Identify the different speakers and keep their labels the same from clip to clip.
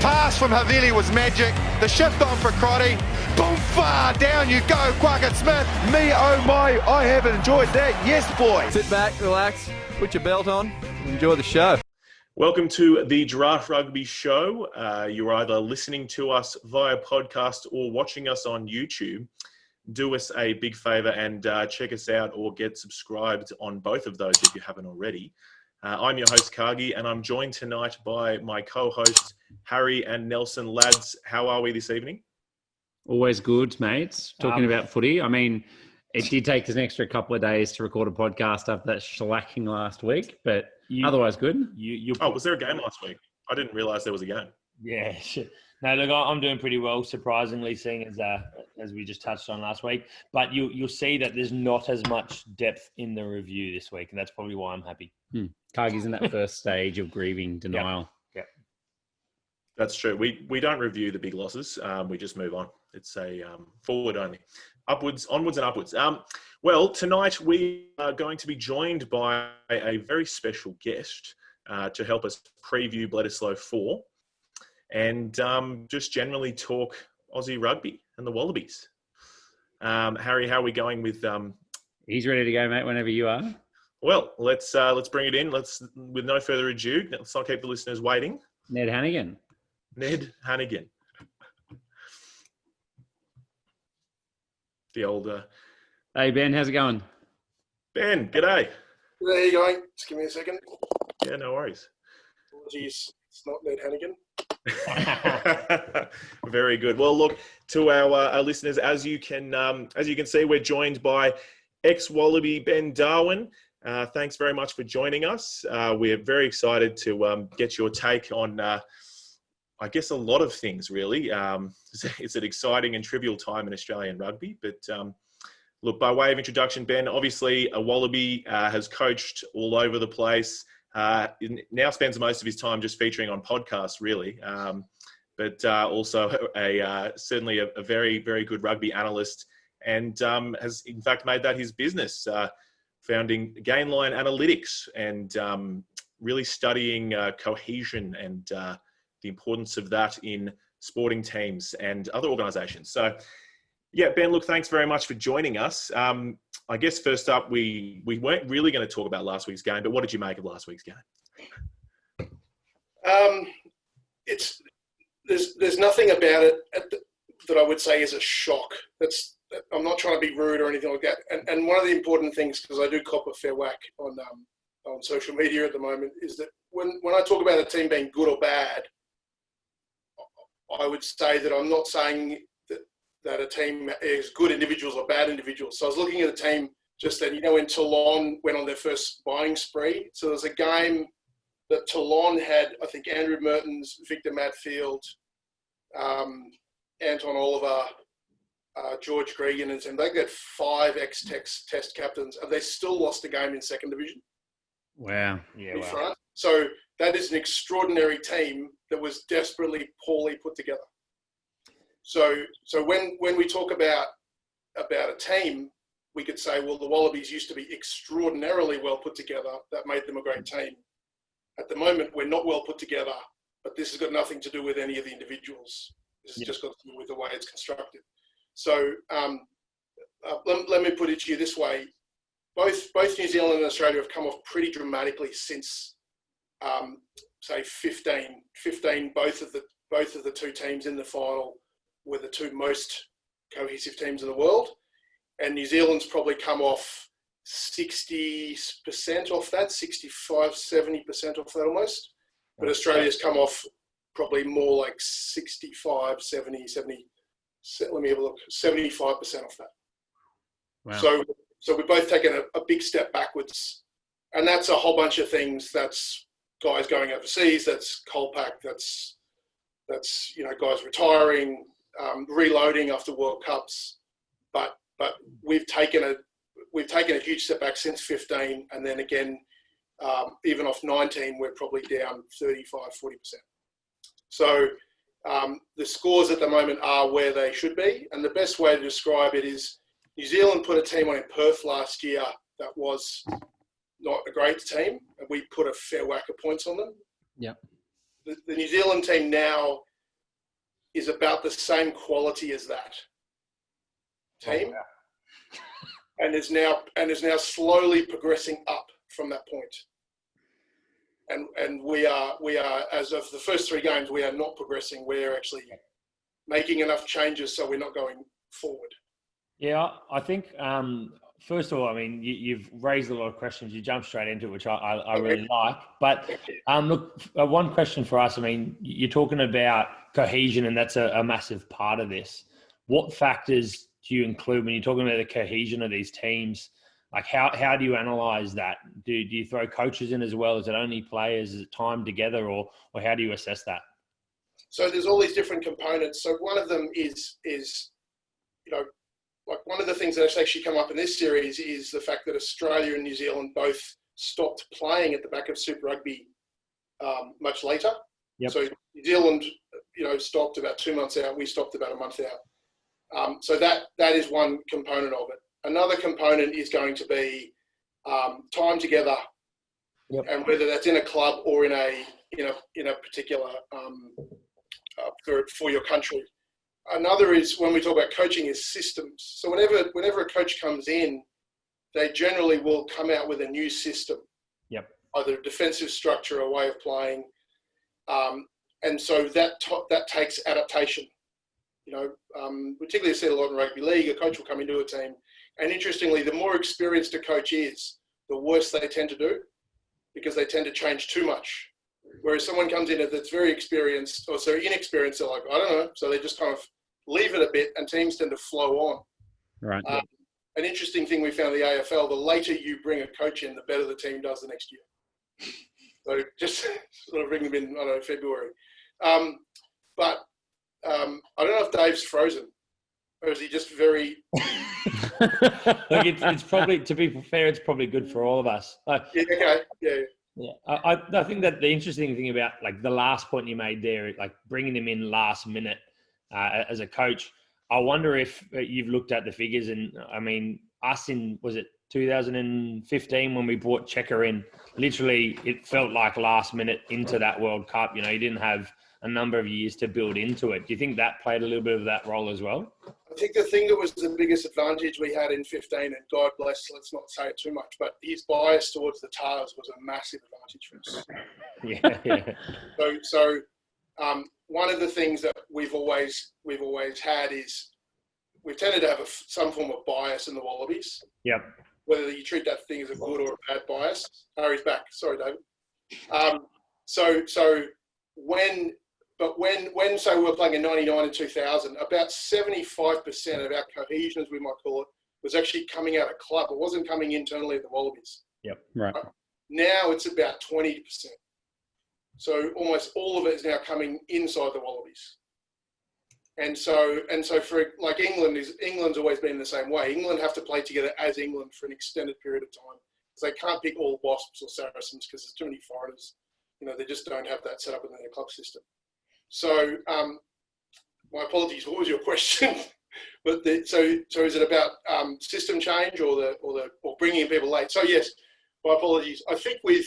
Speaker 1: pass from Havili was magic. The shift on for Crotty. Boom, far down you go, Quackett Smith. Me, oh my, I have enjoyed that. Yes, boy.
Speaker 2: Sit back, relax, put your belt on, enjoy the show.
Speaker 3: Welcome to the Giraffe Rugby Show. You're either listening to us via podcast or watching us on YouTube. Do us a big favour and check us out or get subscribed on both of those if you haven't already. I'm your host, Cargie, and I'm joined tonight by my co-hosts, Harry and Nelson. Lads, how are we this evening?
Speaker 4: Always good, mates. Talking about footy. I mean, it did take us an extra couple of days to record a podcast after that shellacking last week, but otherwise good.
Speaker 3: Was there a game last week? I didn't realise there was a game.
Speaker 5: Yeah, shit. No, look, I'm doing pretty well, surprisingly, seeing as we just touched on last week. But you'll see that there's not as much depth in the review this week, and that's probably why I'm happy.
Speaker 4: Cargie's in that first stage of grieving denial.
Speaker 5: Yep.
Speaker 3: That's true. We don't review the big losses. We just move on. It's a forward only. Onwards and upwards. Well, tonight we are going to be joined by a very special guest to help us preview Bledisloe 4 and just generally talk Aussie rugby and the Wallabies. Harry, how are we going with...
Speaker 4: He's ready to go, mate, whenever you are.
Speaker 3: Well, let's bring it in. With no further ado, let's not keep the listeners waiting.
Speaker 4: Ned Hannigan.
Speaker 3: The old...
Speaker 4: Hey, Ben, how's it going?
Speaker 3: Ben, g'day.
Speaker 6: There you go. Just give me a second.
Speaker 3: Yeah, no worries.
Speaker 6: Apologies, it's not Ned Hannigan.
Speaker 3: Very good. Well, look, to our listeners, as you can see, we're joined by ex-Wallaby Ben Darwin. Thanks very much for joining us. We're very excited to get your take on, I guess, a lot of things, really. It's an exciting and trivial time in Australian rugby. But look, by way of introduction, Ben, obviously a Wallaby, has coached all over the place. Now spends most of his time just featuring on podcasts, really. But also certainly a very, very good rugby analyst and has, in fact, made that his business. Founding Gainline Analytics and really studying cohesion and the importance of that in sporting teams and other organisations. So, yeah, Ben, look, thanks very much for joining us. I guess first up, we weren't really going to talk about last week's game, but what did you make of last week's game?
Speaker 6: There's nothing about it that I would say is a shock. I'm not trying to be rude or anything like that. And one of the important things, because I do cop a fair whack on social media at the moment, is that when I talk about a team being good or bad, I would say that I'm not saying that a team is good individuals or bad individuals. So I was looking at a team just then, when Toulon went on their first buying spree. So there's a game that Toulon had, I think, Andrew Mertens, Victor Matfield, Anton Oliver, George Gregan and team. They got 5 ex-test captains, and they still lost the game in second division.
Speaker 4: Wow.
Speaker 6: Yeah, wow. So that is an extraordinary team that was desperately poorly put together. So when we talk about a team, we could say, well, the Wallabies used to be extraordinarily well put together. That made them a great team. At the moment, we're not well put together, but this has got nothing to do with any of the individuals. This has just got to do with the way it's constructed. So let me put it to you this way. Both New Zealand and Australia have come off pretty dramatically since, say, 15. Both of the two teams in the final were the two most cohesive teams in the world. And New Zealand's probably come off 60% off that, 65, 70% off that almost. But Australia's come off probably more like 65, 70, let me have a look, 75% off that. Wow. So we've both taken a big step backwards. And that's a whole bunch of things. That's guys going overseas, that's Colpack, that's guys retiring, reloading after World Cups. But we've taken a huge step back since 15, and then again, even off 19, we're probably down 35, 40%. So the scores at the moment are where they should be, and the best way to describe it is New Zealand put a team on in Perth last year that was not a great team, and we put a fair whack of points on them.
Speaker 4: Yeah.
Speaker 6: The New Zealand team now is about the same quality as that team, and is now slowly progressing up from that point. And we are, as of the first 3 games, we are not progressing. We're actually making enough changes so we're not going forward.
Speaker 5: Yeah, I think, first of all, I mean, you've raised a lot of questions. You jumped straight into it, which I really like. But look, one question for us, I mean, you're talking about cohesion, and that's a massive part of this. What factors do you include when you're talking about the cohesion of these teams? Like, how do you analyse that? Do you throw coaches in as well? Is it only players? Is it time together? Or how do you assess that?
Speaker 6: So there's all these different components. So one of them is like one of the things that's actually come up in this series is the fact that Australia and New Zealand both stopped playing at the back of Super Rugby much later.
Speaker 5: Yep.
Speaker 6: So New Zealand, stopped about 2 months out. We stopped about a month out. So that is one component of it. Another component is going to be time together,
Speaker 5: yep.
Speaker 6: And whether that's in a club or in a particular for your country. Another is, when we talk about coaching, is systems. So whenever a coach comes in, they generally will come out with a new system.
Speaker 5: Yep.
Speaker 6: Either a defensive structure, a way of playing, and so that takes adaptation. Particularly I see it a lot in rugby league. A coach will come into a team, and interestingly, the more experienced a coach is, the worse they tend to do, because they tend to change too much. Whereas someone comes in that's very experienced, or so inexperienced, they're like, I don't know. So they just kind of leave it a bit, and teams tend to flow on.
Speaker 4: Right.
Speaker 6: An interesting thing we found in the AFL, the later you bring a coach in, the better the team does the next year. So just sort of bring them in, I don't know, February. But I don't know if Dave's frozen, or is he just very...
Speaker 5: Look, it's probably, to be fair, it's probably good for all of us.
Speaker 6: Yeah, okay, yeah.
Speaker 5: Yeah, I think that the interesting thing about, like, the last point you made there, like bringing them in last minute as a coach, I wonder if you've looked at the figures. And I mean, us in, was it 2015 when we brought Checker in, literally it felt like last minute into that World Cup. You didn't have a number of years to build into it. Do you think that played a little bit of that role as well?
Speaker 6: I think the thing that was the biggest advantage we had in 15, and God bless, let's not say it too much, but his bias towards the Tars was a massive advantage for us.
Speaker 5: Yeah.
Speaker 6: So one of the things that we've always had is we've tended to have some form of bias in the Wallabies.
Speaker 5: Yep.
Speaker 6: Whether you treat that thing as a good or a bad bias. Harry's back. Sorry, David. So when we were playing in 99 and 2000, about 75% of our cohesion, as we might call it, was actually coming out of club. It wasn't coming internally at the Wallabies.
Speaker 5: Yep.
Speaker 4: Right.
Speaker 6: Now it's about 20%. So almost all of it is now coming inside the Wallabies. And so for like England's always been the same way. England have to play together as England for an extended period of time, because they can't pick all Wasps or Saracens because there's too many foreigners. They just don't have that set up in their club system. So my apologies. What was your question? But so is it about system change or bringing in people late? So yes, my apologies. I think with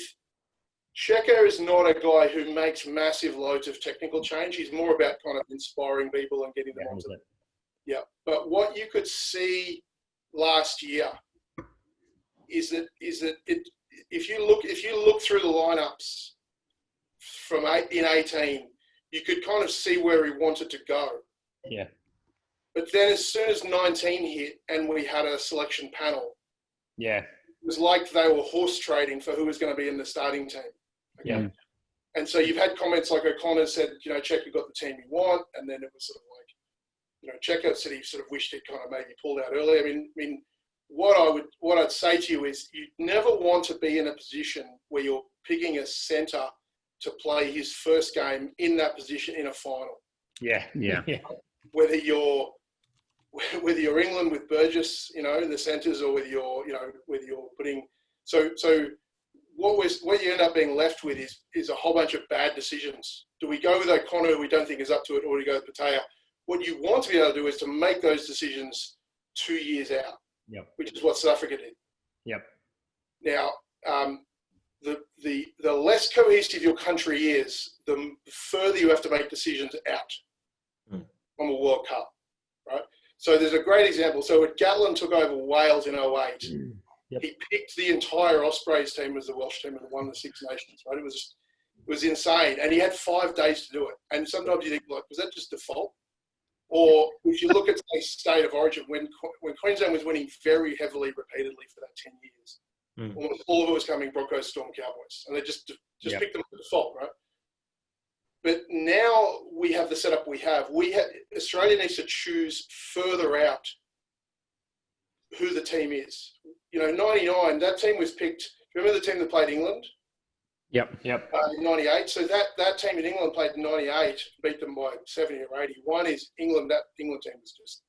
Speaker 6: Checker is not a guy who makes massive loads of technical change. He's more about kind of inspiring people and getting them onto it. Yeah. But what you could see last year is that if you look through the lineups from in 18, you could kind of see where he wanted to go.
Speaker 5: Yeah.
Speaker 6: But then as soon as 19 hit and we had a selection panel,
Speaker 5: yeah,
Speaker 6: it was like they were horse trading for who was going to be in the starting team. Okay?
Speaker 5: Yeah.
Speaker 6: And so you've had comments like O'Connor said, Checker got the team he want, and then it was sort of like, Checker said he sort of wished he'd kind of maybe pulled out earlier. I mean, what I'd say to you is you never want to be in a position where you're picking a centre to play his first game in that position in a final.
Speaker 5: Yeah.
Speaker 6: Whether you're England with Burgess, in the centres, or whether you're putting so what you end up being left with is a whole bunch of bad decisions. Do we go with O'Connor, who we don't think is up to it, or do we go with Patea? What you want to be able to do is to make those decisions 2 years out.
Speaker 5: Yep.
Speaker 6: Which is what South Africa did.
Speaker 5: Yep.
Speaker 6: Now, the less cohesive your country is, the further you have to make decisions out. from a World Cup, right? So there's a great example. So when Gatlin took over Wales in 08, he picked the entire Ospreys team as the Welsh team and won the Six Nations, right? It was insane. And he had 5 days to do it. And sometimes you think, like, was that just default? Or if you look at, say, State of Origin, when Queensland was winning very heavily repeatedly for that 10 years, almost all of it was coming Broncos, Storm, Cowboys. And they just picked them as default, right? But now we have the setup we have. Australia needs to choose further out who the team is. 99, that team was picked. Remember the team that played England?
Speaker 4: Yep.
Speaker 6: In 98. So that team in England played in 98, beat them by 70 or 80. One is England. That England team was just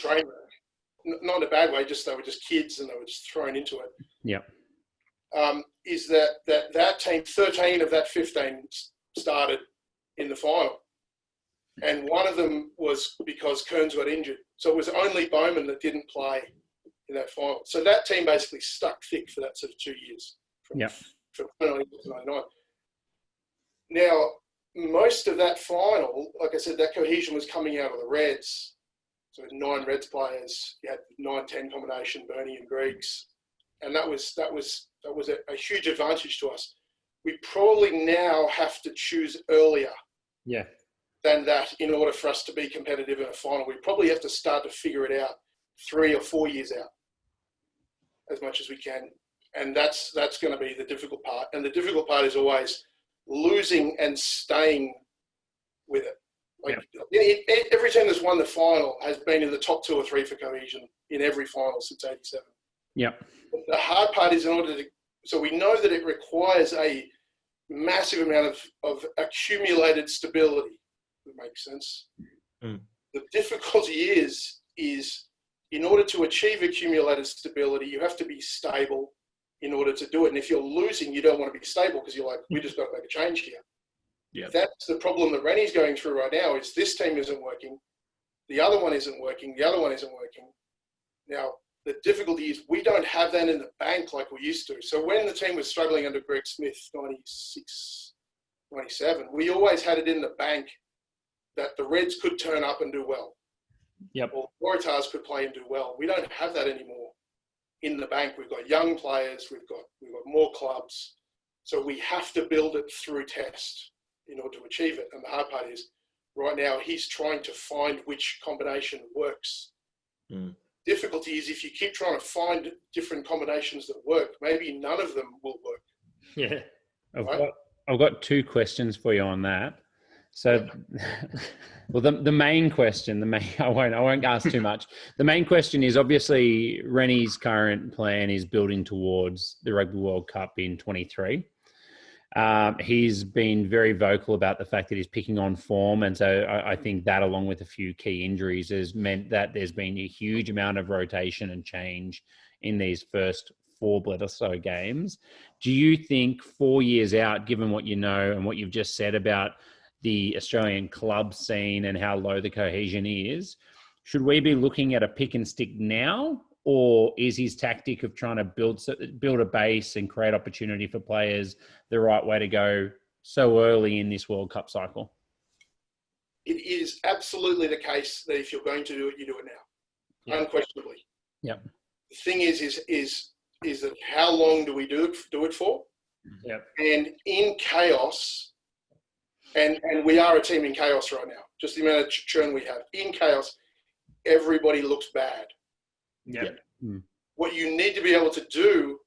Speaker 6: train wreck. Not in a bad way, just they were just kids and they were just thrown into it.
Speaker 4: Yep.
Speaker 6: Is that team, 13 of that 15 started in the final. And one of them was because Kearns got injured. So it was only Bowman that didn't play in that final. So that team basically stuck thick for that sort of 2 years. From 99 to 99. Now, most of that final, like I said, that cohesion was coming out of the Reds. So 9 Reds players, you had 9-10 combination, Bernie and Griggs. And that was a huge advantage to us. We probably now have to choose earlier than that in order for us to be competitive in a final. We probably have to start to figure it out 3 or 4 years out as much as we can. And that's going to be the difficult part. And the difficult part is always losing and staying with it. Every team that's won the final has been in the top 2 or 3 for cohesion in every final since 87.
Speaker 4: Yep.
Speaker 6: The hard part is so we know that it requires a massive amount of accumulated stability, if it makes sense. The difficulty is in order to achieve accumulated stability, you have to be stable in order to do it. And if you're losing, you don't want to be stable because you're like, we just got to make a change here.
Speaker 3: Yeah.
Speaker 6: That's the problem that Rennie's going through right now is this team isn't working. The other one isn't working. The other one isn't working. Now, the difficulty is we don't have that in the bank like we used to. So when the team was struggling under Greg Smith, 96, 97, we always had it in the bank that the Reds could turn up and do well.
Speaker 4: Yep.
Speaker 6: Or Waratahs could play and do well. We don't have that anymore in the bank. We've got young players. We've got more clubs. So we have to build it through test in order to achieve it. And the hard part is right now he's trying to find which combination works. Difficulty is if you keep trying to find different combinations that work, maybe none of them will work.
Speaker 5: Yeah.
Speaker 4: I've got 2 questions for you on that. So, well, the main question, I won't ask too much. The main question is obviously Rennie's current plan is building towards the Rugby World Cup in 23. He's been very vocal about the fact that he's picking on form. And so I think that along with a few key injuries has meant that there's been a huge amount of rotation and change in these first 4 Bledisloe games. Do you think 4 years out, given what you know and what you've just said about the Australian club scene and how low the cohesion is, should we be looking at a pick and stick now? Or is his tactic of trying to build a base and create opportunity for players the right way to go so early in this World Cup cycle?
Speaker 6: It is absolutely the case that if you're going to do it, you do it now, unquestionably.
Speaker 4: Yep.
Speaker 6: The thing is that how long do we do it for?
Speaker 5: Yep.
Speaker 6: And in chaos, and we are a team in chaos right now. Just the amount of churn we have in chaos, everybody looks bad.
Speaker 5: Yeah.
Speaker 6: What you need to be able to do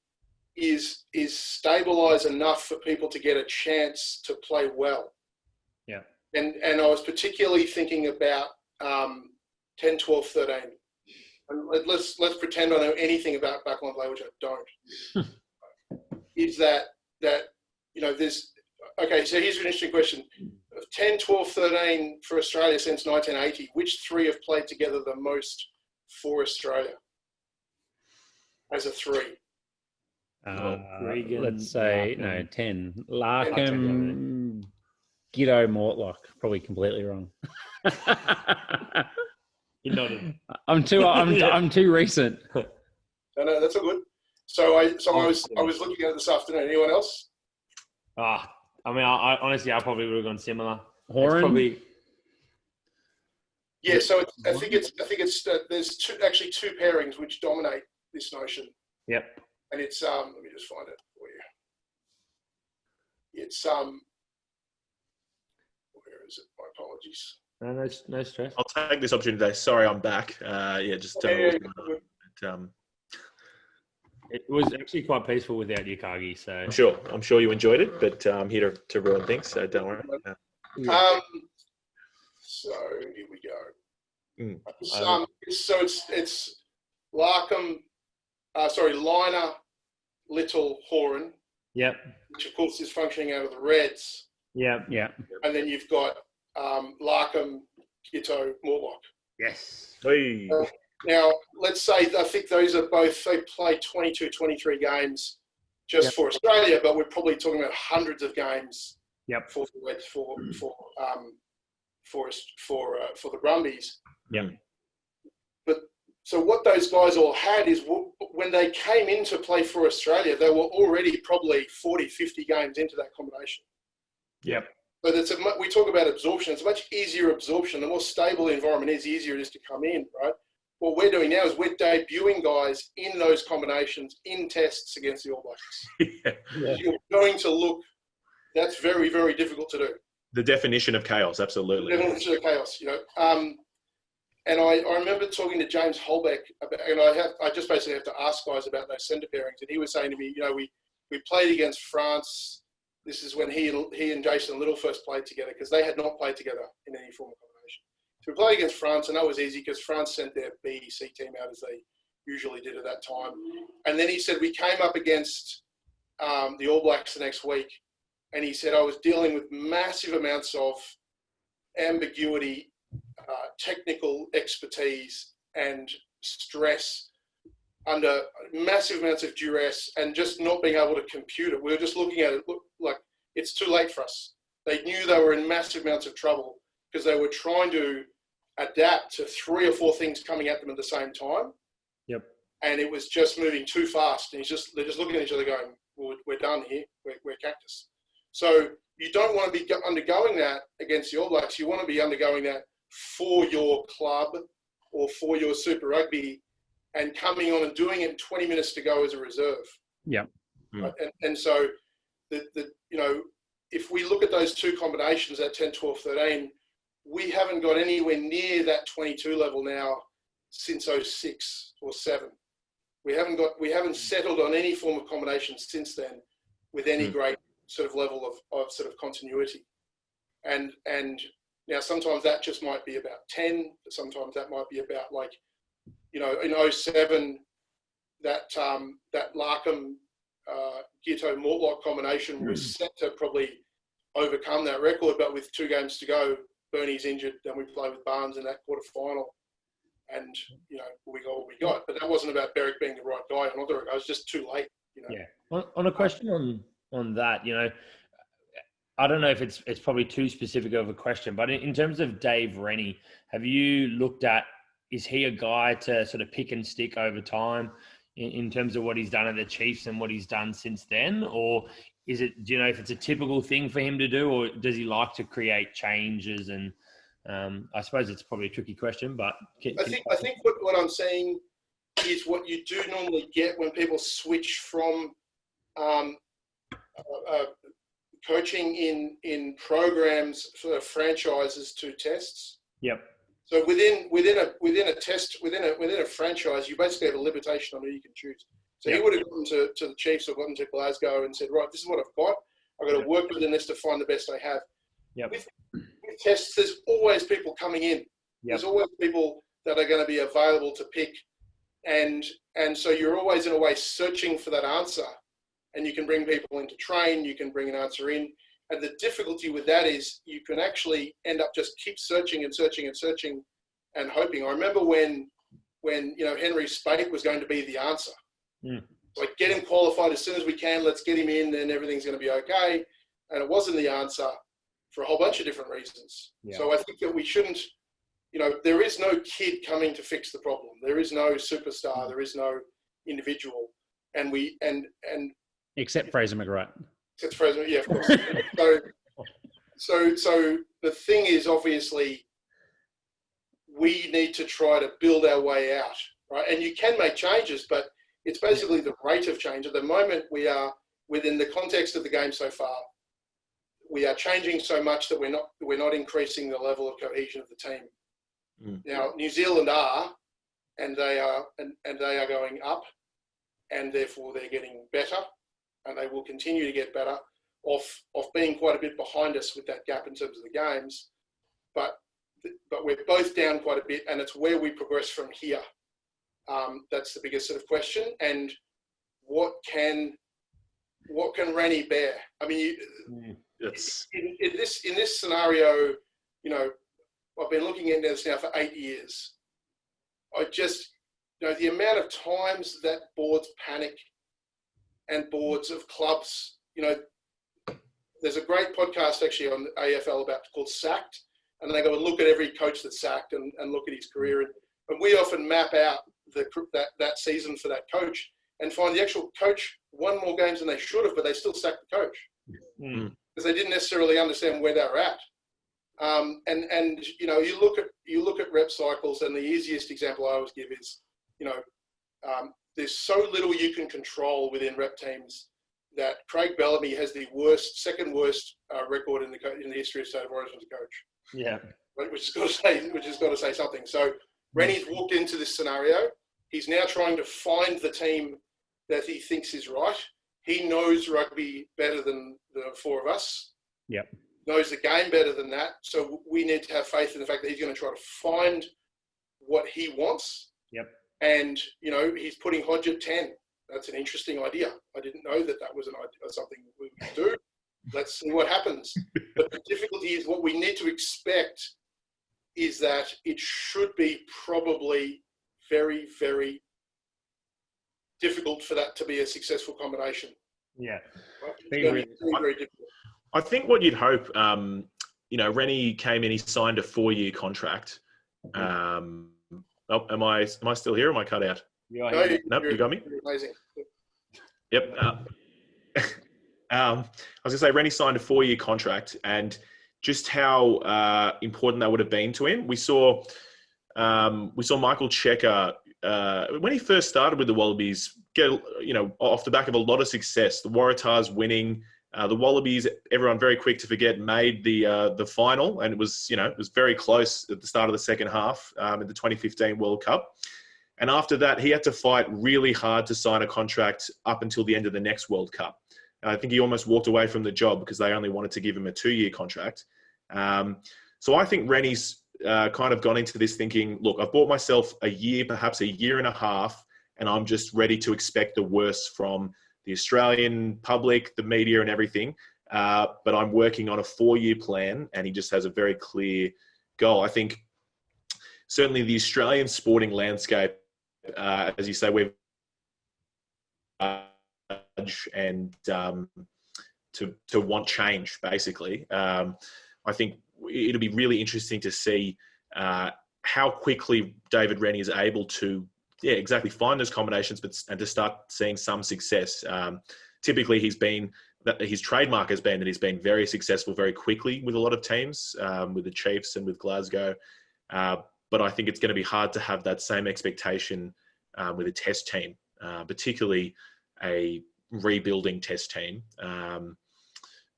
Speaker 6: is stabilize enough for people to get a chance to play well.
Speaker 5: Yeah.
Speaker 6: And I was particularly thinking about 10, 12, 13. And let's pretend I know anything about backline play, which I don't. Is that there's okay, so here's an interesting question. Of 10, 12, 13 for Australia since 1980, which 3 have played together the most for Australia? As a 3.
Speaker 4: Let's say,
Speaker 5: Larkham.
Speaker 4: 10. Larkham, Giddo, Mortlock. Probably completely wrong.
Speaker 5: You nodded.
Speaker 4: I'm too recent.
Speaker 6: No, that's all good. So I was looking at it this afternoon. Anyone else?
Speaker 5: I honestly, I probably would have gone similar.
Speaker 4: Horan?
Speaker 6: Yeah, so I think it's there's actually two pairings which dominate this notion.
Speaker 5: Yep.
Speaker 6: And it's let me just find it for you. It's where is it? My apologies.
Speaker 5: No stress.
Speaker 3: I'll take this opportunity today. Sorry, I'm back. Just tell me what's going on.
Speaker 5: It was actually quite peaceful without you, Cargie. So
Speaker 3: I'm sure you enjoyed it, but I'm here to ruin things, so don't worry.
Speaker 6: So here we go.
Speaker 3: Mm.
Speaker 6: It's Larkham, Liner, Little, Horan.
Speaker 5: Yep.
Speaker 6: Which of course is functioning out of the Reds.
Speaker 5: Yep. Yep.
Speaker 6: And then you've got Larkham, Gitto, Morlock.
Speaker 5: Yes.
Speaker 3: Hey.
Speaker 6: Now, let's say I think those are both, they play 22, 23 games just for Australia, but we're probably talking about hundreds of games for the Reds, for the Brumbies.
Speaker 5: Yeah.
Speaker 6: But so what those guys all had is when they came in to play for Australia, they were already probably 40, 50 games into that combination.
Speaker 5: Yep.
Speaker 6: But we talk about absorption. It's a much easier absorption. The more stable the environment is, the easier it is to come in, right? What we're doing now is we're debuting guys in those combinations in tests against the All Blacks.
Speaker 5: Yeah.
Speaker 6: You're going to look, that's very, very difficult to do.
Speaker 3: The definition of chaos, absolutely.
Speaker 6: The definition of chaos, And I remember talking to James Holbeck about, and I just basically have to ask guys about those centre pairings. And he was saying to me, we played against France. This is when he and Jason Little first played together because they had not played together in any form of combination. So we played against France, and that was easy because France sent their B, C team out as they usually did at that time. And then he said we came up against the All Blacks the next week, and he said I was dealing with massive amounts of ambiguity, technical expertise, and stress under massive amounts of duress, and just not being able to compute it. We were just looking at it like it's too late for us. They knew they were in massive amounts of trouble because they were trying to adapt to 3 or 4 things coming at them at the same time.
Speaker 5: Yep.
Speaker 6: And it was just moving too fast. And they're just looking at each other going, well, we're done here. We're cactus. So you don't want to be undergoing that against the All Blacks. You want to be undergoing that for your club or for your Super Rugby and coming on and doing it in 20 minutes to go as a reserve.
Speaker 5: Yeah.
Speaker 6: Right? And so, if we look at those two combinations, that 10, 12, 13, we haven't got anywhere near that 22 level now since 06 or 7. We haven't settled on any form of combination since then with any great sort of level of sort of continuity. And now sometimes that just might be about 10, but sometimes that might be about in 07, that Larkham Gitto Mortlock combination was set to probably overcome that record, but with 2 games to go, Bernie's injured, then we play with Barnes in that quarter final, and we got what we got. But that wasn't about Berwick being the right guy. I was just too late.
Speaker 5: Yeah. On a question on that, I don't know if it's probably too specific of a question, but in terms of Dave Rennie, have you looked at, is he a guy to sort of pick and stick over time in terms of what he's done at the Chiefs and what he's done since then? Or do you know if it's a typical thing for him to do, or does he like to create changes? And I suppose it's probably a tricky question, but
Speaker 6: I think what I'm saying is what you do normally get when people switch from coaching in programs for franchises to tests.
Speaker 5: Yep.
Speaker 6: So within a franchise, you basically have a limitation on who you can choose. So he would have gotten to the Chiefs or gotten to Glasgow and said, right, this is what I've got. I've got to work within this to find the best I have.
Speaker 5: Yep.
Speaker 6: With tests, there's always people coming in. Yep. There's always people that are going to be available to pick. And so you're always in a way searching for that answer. And you can bring people in to train, you can bring an answer in. And the difficulty with that is you can actually end up just keep searching and searching and searching and hoping. I remember when Henry Spate was going to be the answer. Like, get him qualified as soon as we can, let's get him in, then everything's going to be okay. And it wasn't the answer for a whole bunch of different reasons. Yeah. So I think that we shouldn't, there is no kid coming to fix the problem. There is no superstar. There is no individual. And
Speaker 4: except Fraser McGrath.
Speaker 6: Except Fraser, yeah, of course. So the thing is, obviously, we need to try to build our way out, right? And you can make changes, but it's basically the rate of change. At the moment, we are within the context of the game so far. We are changing so much that we're not increasing the level of cohesion of the team. Now, New Zealand are, and they are going up, and therefore they're getting better, and they will continue to get better off being quite a bit behind us with that gap in terms of the games. But we're both down quite a bit, and it's where we progress from here. That's the biggest sort of question. And what can Rennie bear? I mean, in this scenario, you know, I've been looking at this now for 8 years. I just, you know, the amount of times that boards panic and boards of clubs, you know, there's a great podcast actually on AFL called Sacked, and they go and look at every coach that's sacked and look at his career. And we often map out that season for that coach and find the actual coach won more games than they should have, but they still sacked the coach because they didn't necessarily understand where they were at. And you know, you look at rep cycles, and the easiest example I always give is, you know, there's so little you can control within rep teams that Craig Bellamy has the second worst record in the history of State of Origin as a coach.
Speaker 5: Yeah,
Speaker 6: which has got to say something. So Rennie's walked into this scenario. He's now trying to find the team that he thinks is right. He knows rugby better than the four of us.
Speaker 4: Yep.
Speaker 6: Knows the game better than that. So we need to have faith in the fact that he's going to try to find what he wants.
Speaker 4: Yep.
Speaker 6: And, you know, he's putting Hodge at 10. That's an interesting idea. I didn't know that was something we would do. Let's see what happens. But the difficulty is what we need to expect is that it should be probably very, very difficult for that to be a successful combination.
Speaker 5: Yeah.
Speaker 6: Right? Very, very difficult.
Speaker 3: I think what you'd hope, you know, Rennie came in, he signed a 4-year contract. Am I still here or am I cut out? Nope, you got me?
Speaker 6: Amazing.
Speaker 3: Yep. I was going to say, Rennie signed a 4-year contract, and just how important that would have been to him. We saw Michael Checker when he first started with the Wallabies get, you know, off the back of a lot of success. The Waratahs winning, the Wallabies, everyone very quick to forget, made the final, and it was very close at the start of the second half in the 2015 World Cup. And after that, he had to fight really hard to sign a contract up until the end of the next World Cup. I think he almost walked away from the job because they only wanted to give him a 2-year contract. So I think Rennie's kind of gone into this thinking, look, I've bought myself a year, perhaps a year and a half, and I'm just ready to expect the worst from the Australian public, the media and everything. But I'm working on a 4-year plan, and he just has a very clear goal. I think certainly the Australian sporting landscape, as you say, we've and to want change, basically. I think it'll be really interesting to see how quickly David Rennie is able to, find those combinations, and to start seeing some success. Typically, his trademark has been that he's been very successful very quickly with a lot of teams, with the Chiefs and with Glasgow. But I think it's going to be hard to have that same expectation with a test team, particularly a rebuilding test team.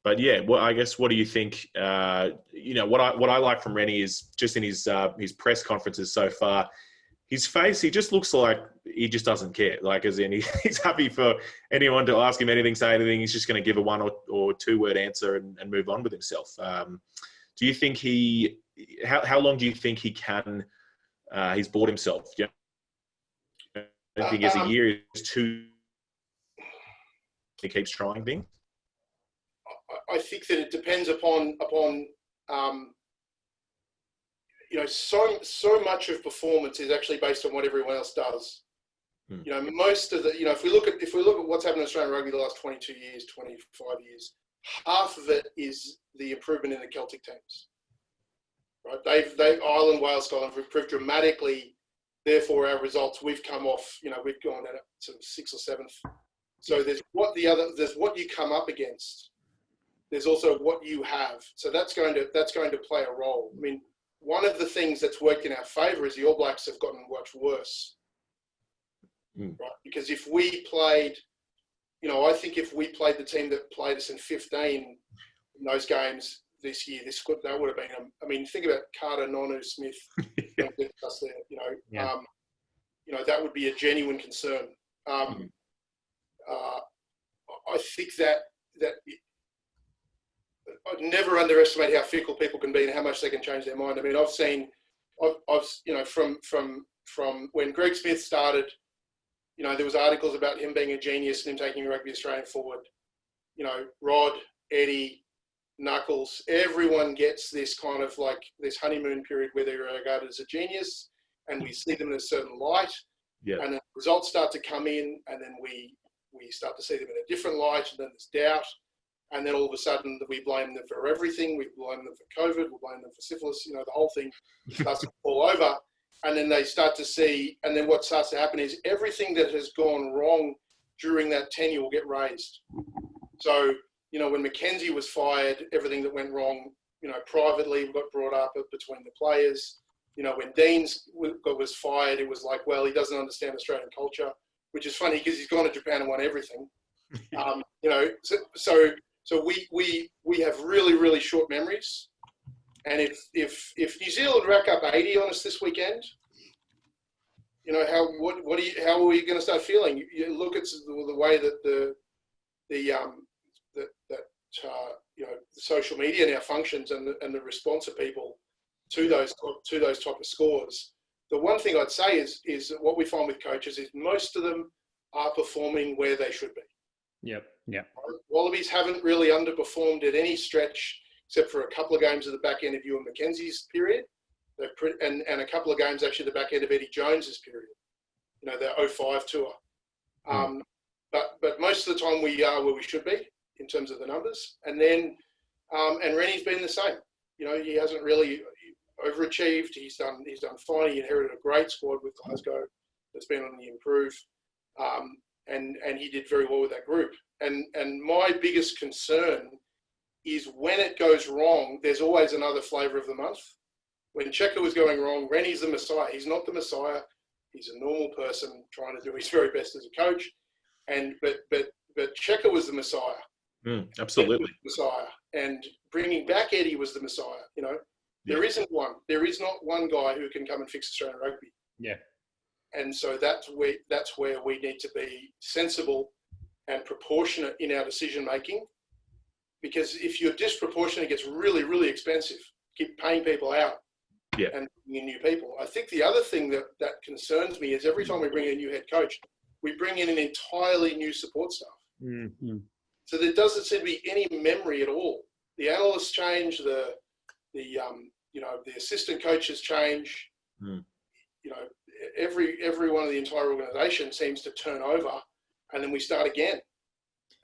Speaker 3: But yeah, I guess, what do you think? What I like from Rennie is just in his press conferences so far, his face, he just looks like he just doesn't care. Like, as in, he's happy for anyone to ask him anything, say anything. He's just going to give a 1 or 2 word answer and move on with himself. Do you think how long do you think he can, he's bought himself? Yeah. I think as a year is 2, he keeps trying things.
Speaker 6: I think that it depends upon so much of performance is actually based on what everyone else does. You know, most of the, if we look at what's happened in Australian rugby the last 22 years, 25 years, half of it is the improvement in the Celtic teams. Right? They've Ireland, Wales, Scotland have improved dramatically. Therefore, our results, we've come off, we've gone at sort of 6th or 7th. So there's what you come up against. There's also what you have. So that's going to play a role. I mean, one of the things that's worked in our favour is the All Blacks have gotten much worse. Right? Because if we played, I think if we played the team that played us in 15 in those games this year, that would have been. Think about Carter, Nonu, Smith. Us there, that would be a genuine concern. I think that I'd never underestimate how fickle people can be and how much they can change their mind. I mean, I've seen, from when Greg Smith started, there was articles about him being a genius and him taking Rugby Australian forward. Rod, Eddie, Knuckles, everyone gets this kind of like this honeymoon period where they're regarded as a genius, and we see them in a certain light. Yeah. And then results start to come in, and then we start to see them in a different light, and then there's doubt. And then all of a sudden we blame them for everything. We blame them for COVID. We blame them for syphilis. The whole thing starts to fall over. And then they start to see, and then what starts to happen is everything that has gone wrong during that tenure will get raised. So, when Mackenzie was fired, everything that went wrong, privately got brought up between the players. When Deans was fired, it was like, well, he doesn't understand Australian culture, which is funny because he's gone to Japan and won everything. So we have really, really short memories. And if New Zealand rack up 80 on us this weekend, how are we going to start feeling? You look at the way that the social media now functions and the response of people to those type of scores. The one thing I'd say is that what we find with coaches is most of them are performing where they should be.
Speaker 4: Yep.
Speaker 6: Wallabies haven't really underperformed at any stretch, except for a couple of games at the back end of Ewan Mackenzie's period, and a couple of games actually at the back end of Eddie Jones's period. The 05 tour. But most of the time we are where we should be in terms of the numbers. And then and Rennie's been the same. He hasn't really overachieved. He's done fine. He inherited a great squad with Glasgow that's been on the improve. And he did very well with that group. And my biggest concern is when it goes wrong, there's always another flavour of the month. When Cheika was going wrong, Rennie's the Messiah. He's not the Messiah. He's a normal person trying to do his very best as a coach. But Cheika was the Messiah.
Speaker 3: Absolutely.
Speaker 6: Messiah. And bringing back Eddie was the Messiah. There isn't one. There is not one guy who can come and fix Australian rugby.
Speaker 4: Yeah.
Speaker 6: And so that's where we need to be sensible and proportionate in our decision making, because if you're disproportionate, it gets really, really expensive. Keep paying people out and bringing in new people. I think the other thing that concerns me is every time we bring in a new head coach, we bring in an entirely new support staff. Mm-hmm. So there doesn't seem to be any memory at all. The analysts change, the assistant coaches change. Everyone of the entire organisation seems to turn over, and then we start again.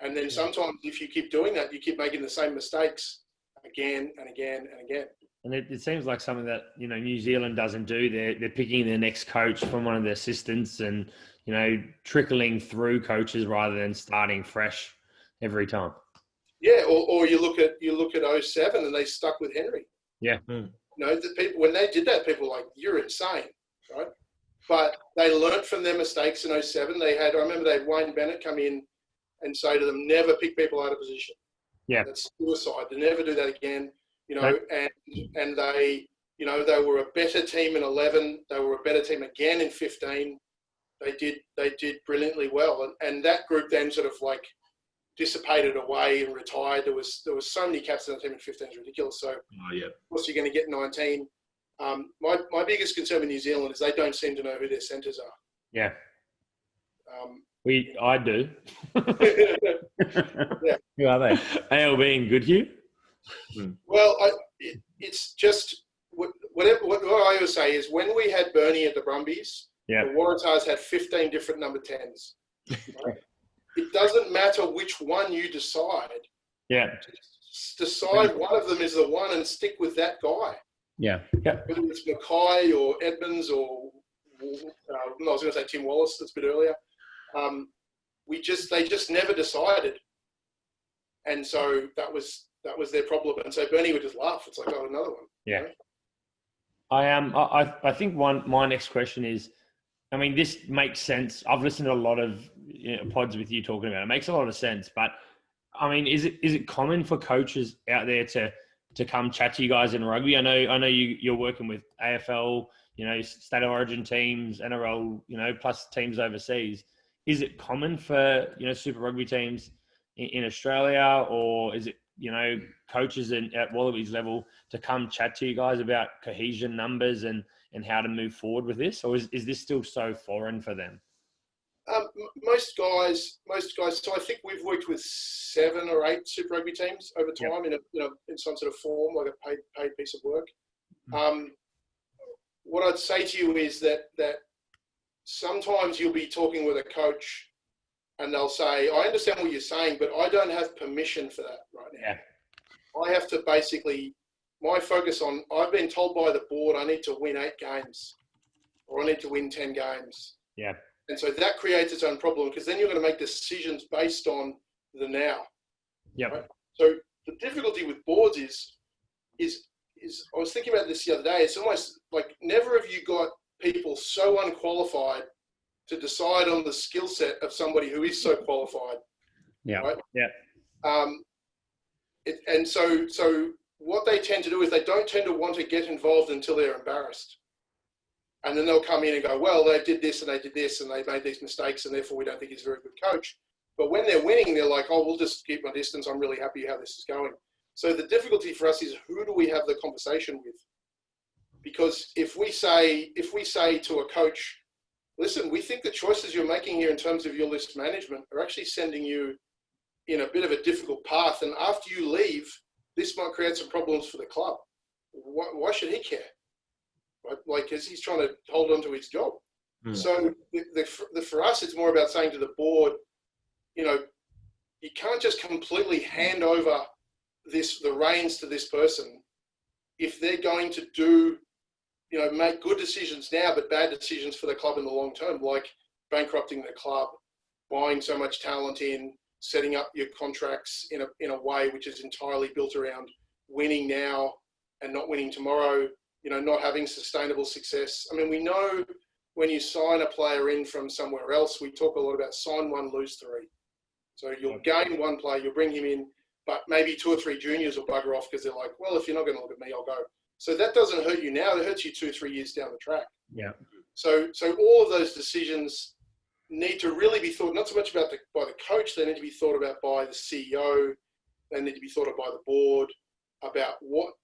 Speaker 6: And then sometimes if you keep doing that, you keep making the same mistakes again and again and again.
Speaker 5: And it seems like something that, New Zealand doesn't do. They're picking their next coach from one of their assistants and, trickling through coaches rather than starting fresh every time.
Speaker 6: Yeah, or you look at 07 and they stuck with Henry.
Speaker 4: Yeah.
Speaker 6: The people, when they did that, people were like, you're insane, right? But they learnt from their mistakes in 07. I remember they had Wayne Bennett come in and say to them, never pick people out of position.
Speaker 4: Yeah.
Speaker 6: That's suicide. To never do that again. And they were a better team in 11. They were a better team again in 15. They did brilliantly well. And that group then sort of like dissipated away and retired. There was so many captains on the team in 15. It's ridiculous. So of course you're going to get 19. My biggest concern with New Zealand is they don't seem to know who their centres are.
Speaker 5: Yeah. I do.
Speaker 6: Yeah.
Speaker 4: Who are they?
Speaker 5: ALB and Goodhue.
Speaker 6: Well, it's just what I always say is when we had Bernie at the Brumbies, the Waratahs had 15 different number 10s. Right? It doesn't matter which one you decide.
Speaker 5: Yeah.
Speaker 6: Just decide one of them is the one and stick with that guy.
Speaker 4: Yeah.
Speaker 6: Whether it's Mackay or Edmonds or I was going to say Tim Wallace. That's a bit earlier. They just never decided, and so that was their problem. And so Bernie would just laugh. It's like, oh, another one.
Speaker 5: Yeah.
Speaker 6: Right?
Speaker 5: I think my next question is, I mean, this makes sense. I've listened to a lot of pods with you talking about it. It makes a lot of sense. But I mean, is it common for coaches out there to come chat to you guys in rugby? I know you're working with AFL, state of origin teams, NRL, plus teams overseas. Is it common for Super Rugby teams in Australia, or is it coaches at Wallabies level to come chat to you guys about cohesion numbers and how to move forward with this, or is this still so foreign for them?
Speaker 6: Most guys. So I think we've worked with 7 or 8 Super Rugby teams over time in some sort of form, like a paid piece of work. What I'd say to you is that sometimes you'll be talking with a coach, and they'll say, "I understand what you're saying, but I don't have permission for that right now.
Speaker 5: Yeah.
Speaker 6: I have to basically." My focus on, I've been told by the board I need to win 8 games or I need to win 10 games.
Speaker 5: Yeah.
Speaker 6: And so that creates its own problem, because then you're going to make decisions based on the now.
Speaker 5: Yeah.
Speaker 6: Right? So the difficulty with boards is I was thinking about this the other day. It's almost like, never have you got people so unqualified to decide on the skill set of somebody who is so qualified.
Speaker 5: Yeah.
Speaker 6: Right?
Speaker 5: Yeah.
Speaker 6: And so what they tend to do is they don't tend to want to get involved until they're embarrassed. And then they'll come in and go, well, they did this and they did this and they made these mistakes and therefore we don't think he's a very good coach. But when they're winning, they're like, oh, we'll just keep my distance. I'm really happy how this is going. So the difficulty for us is, who do we have the conversation with? Because if we say to a coach, listen, we think the choices you're making here in terms of your list management are actually sending you in a bit of a difficult path. And after you leave, this might create some problems for the club. Why should he care? Right? Like, because he's trying to hold on to his job. So for us, it's more about saying to the board, you can't just completely hand over the reins to this person if they're going to do, make good decisions now, but bad decisions for the club in the long term, like bankrupting the club, buying so much talent in, setting up your contracts in a way which is entirely built around winning now and not winning tomorrow, not having sustainable success. I mean, we know when you sign a player in from somewhere else, we talk a lot about sign 1, lose 3. So you'll gain 1 player, you'll bring him in, but maybe 2 or 3 juniors will bugger off because they're like, well, if you're not going to look at me, I'll go. So that doesn't hurt you now, it hurts you 2 or 3 years down the track.
Speaker 5: Yeah.
Speaker 6: So all of those decisions need to really be thought, not so much about by the coach, they need to be thought about by the CEO, they need to be thought of by the board, about what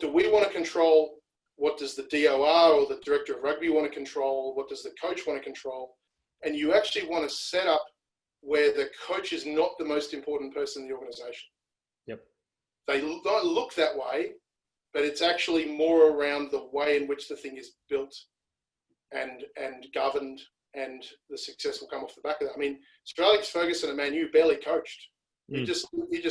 Speaker 6: do we want to control, what does the DOR or the director of rugby want to control, what does the coach want to control, and you actually want to set up where the coach is not the most important person in the organisation.
Speaker 5: Yep.
Speaker 6: They don't look that way, but it's actually more around the way in which the thing is built and governed, and the success will come off the back of that. I mean, Sir Alex Ferguson at Man U barely coached. He just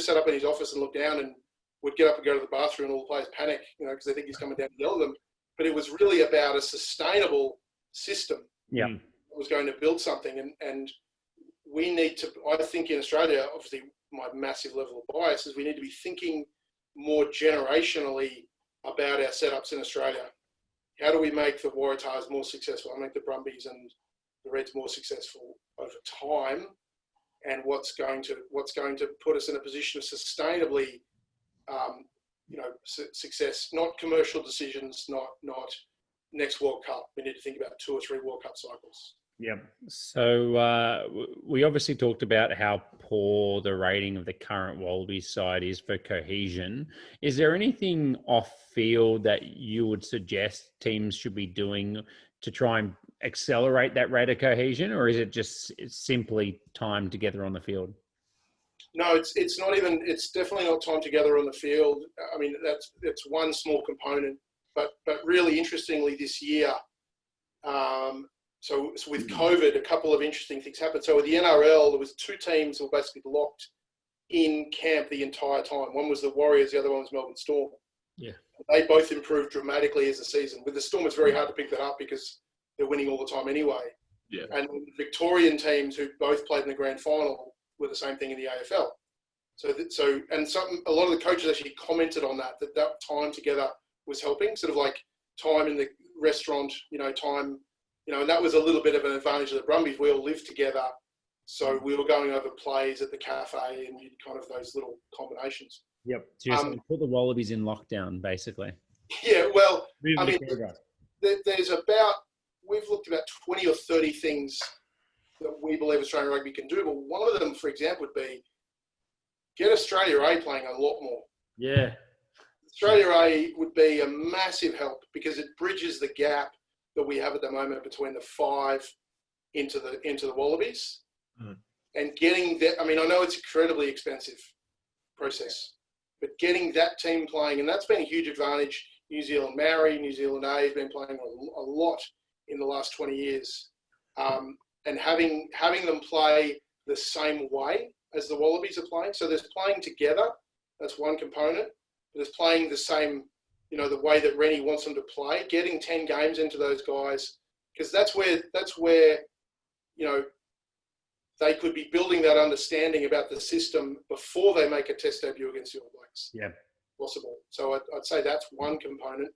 Speaker 6: sat up in his office and looked down and would get up and go to the bathroom, and all the players panic, because they think he's coming down to yell at them. But it was really about a sustainable system that was going to build something. And we need to, I think in Australia, obviously my massive level of bias is we need to be thinking more generationally about our setups in Australia. How do we make the Waratahs more successful? How do we make the Brumbies and the Reds more successful over time? And what's going to put us in a position of sustainably, success, not commercial decisions, not next World Cup. We need to think about 2 or 3 World Cup cycles.
Speaker 4: Yeah. So we obviously talked about how poor the rating of the current Wallabies side is for cohesion. Is there anything off field that you would suggest teams should be doing to try and accelerate that rate of cohesion, or is it just simply time together on the field?
Speaker 6: No, it's not even. It's definitely not time together on the field. I mean, that's one small component, but really interestingly this year. So with COVID, a couple of interesting things happened. So with the NRL, there was 2 teams that were basically locked in camp the entire time. One was the Warriors, the other one was Melbourne Storm.
Speaker 5: Yeah.
Speaker 6: They both improved dramatically as the season. With the Storm, it's very hard to pick that up because they're winning all the time anyway.
Speaker 3: Yeah.
Speaker 6: And Victorian teams who both played in the grand final were the same thing in the AFL. A lot of the coaches actually commented on that time together was helping, sort of like time in the restaurant, time, and that was a little bit of an advantage of the Brumbies. We all lived together. So we were going over plays at the cafe and kind of those little combinations.
Speaker 4: Yep. So you're saying put the Wallabies in lockdown, basically.
Speaker 6: Yeah, well,
Speaker 4: Move
Speaker 6: I
Speaker 4: the
Speaker 6: mean,
Speaker 4: camera.
Speaker 6: we've looked about 20 or 30 things that we believe Australian rugby can do. But one of them, for example, would be get Australia A playing a lot more.
Speaker 4: Yeah.
Speaker 6: Australia A would be a massive help because it bridges the gap that we have at the moment between the 5 into the Wallabies. And getting that, I mean, I know it's incredibly expensive process, but getting that team playing, and that's been a huge advantage. New Zealand Maori, New Zealand A has been playing a lot in the last 20 years. And having them play the same way as the Wallabies are playing. So there's playing together, that's one component. There's playing the same, the way that Rennie wants them to play, getting 10 games into those guys, because that's where, they could be building that understanding about the system before they make a test debut against the All Blacks.
Speaker 4: Yeah.
Speaker 6: Possible. So I'd say that's one component.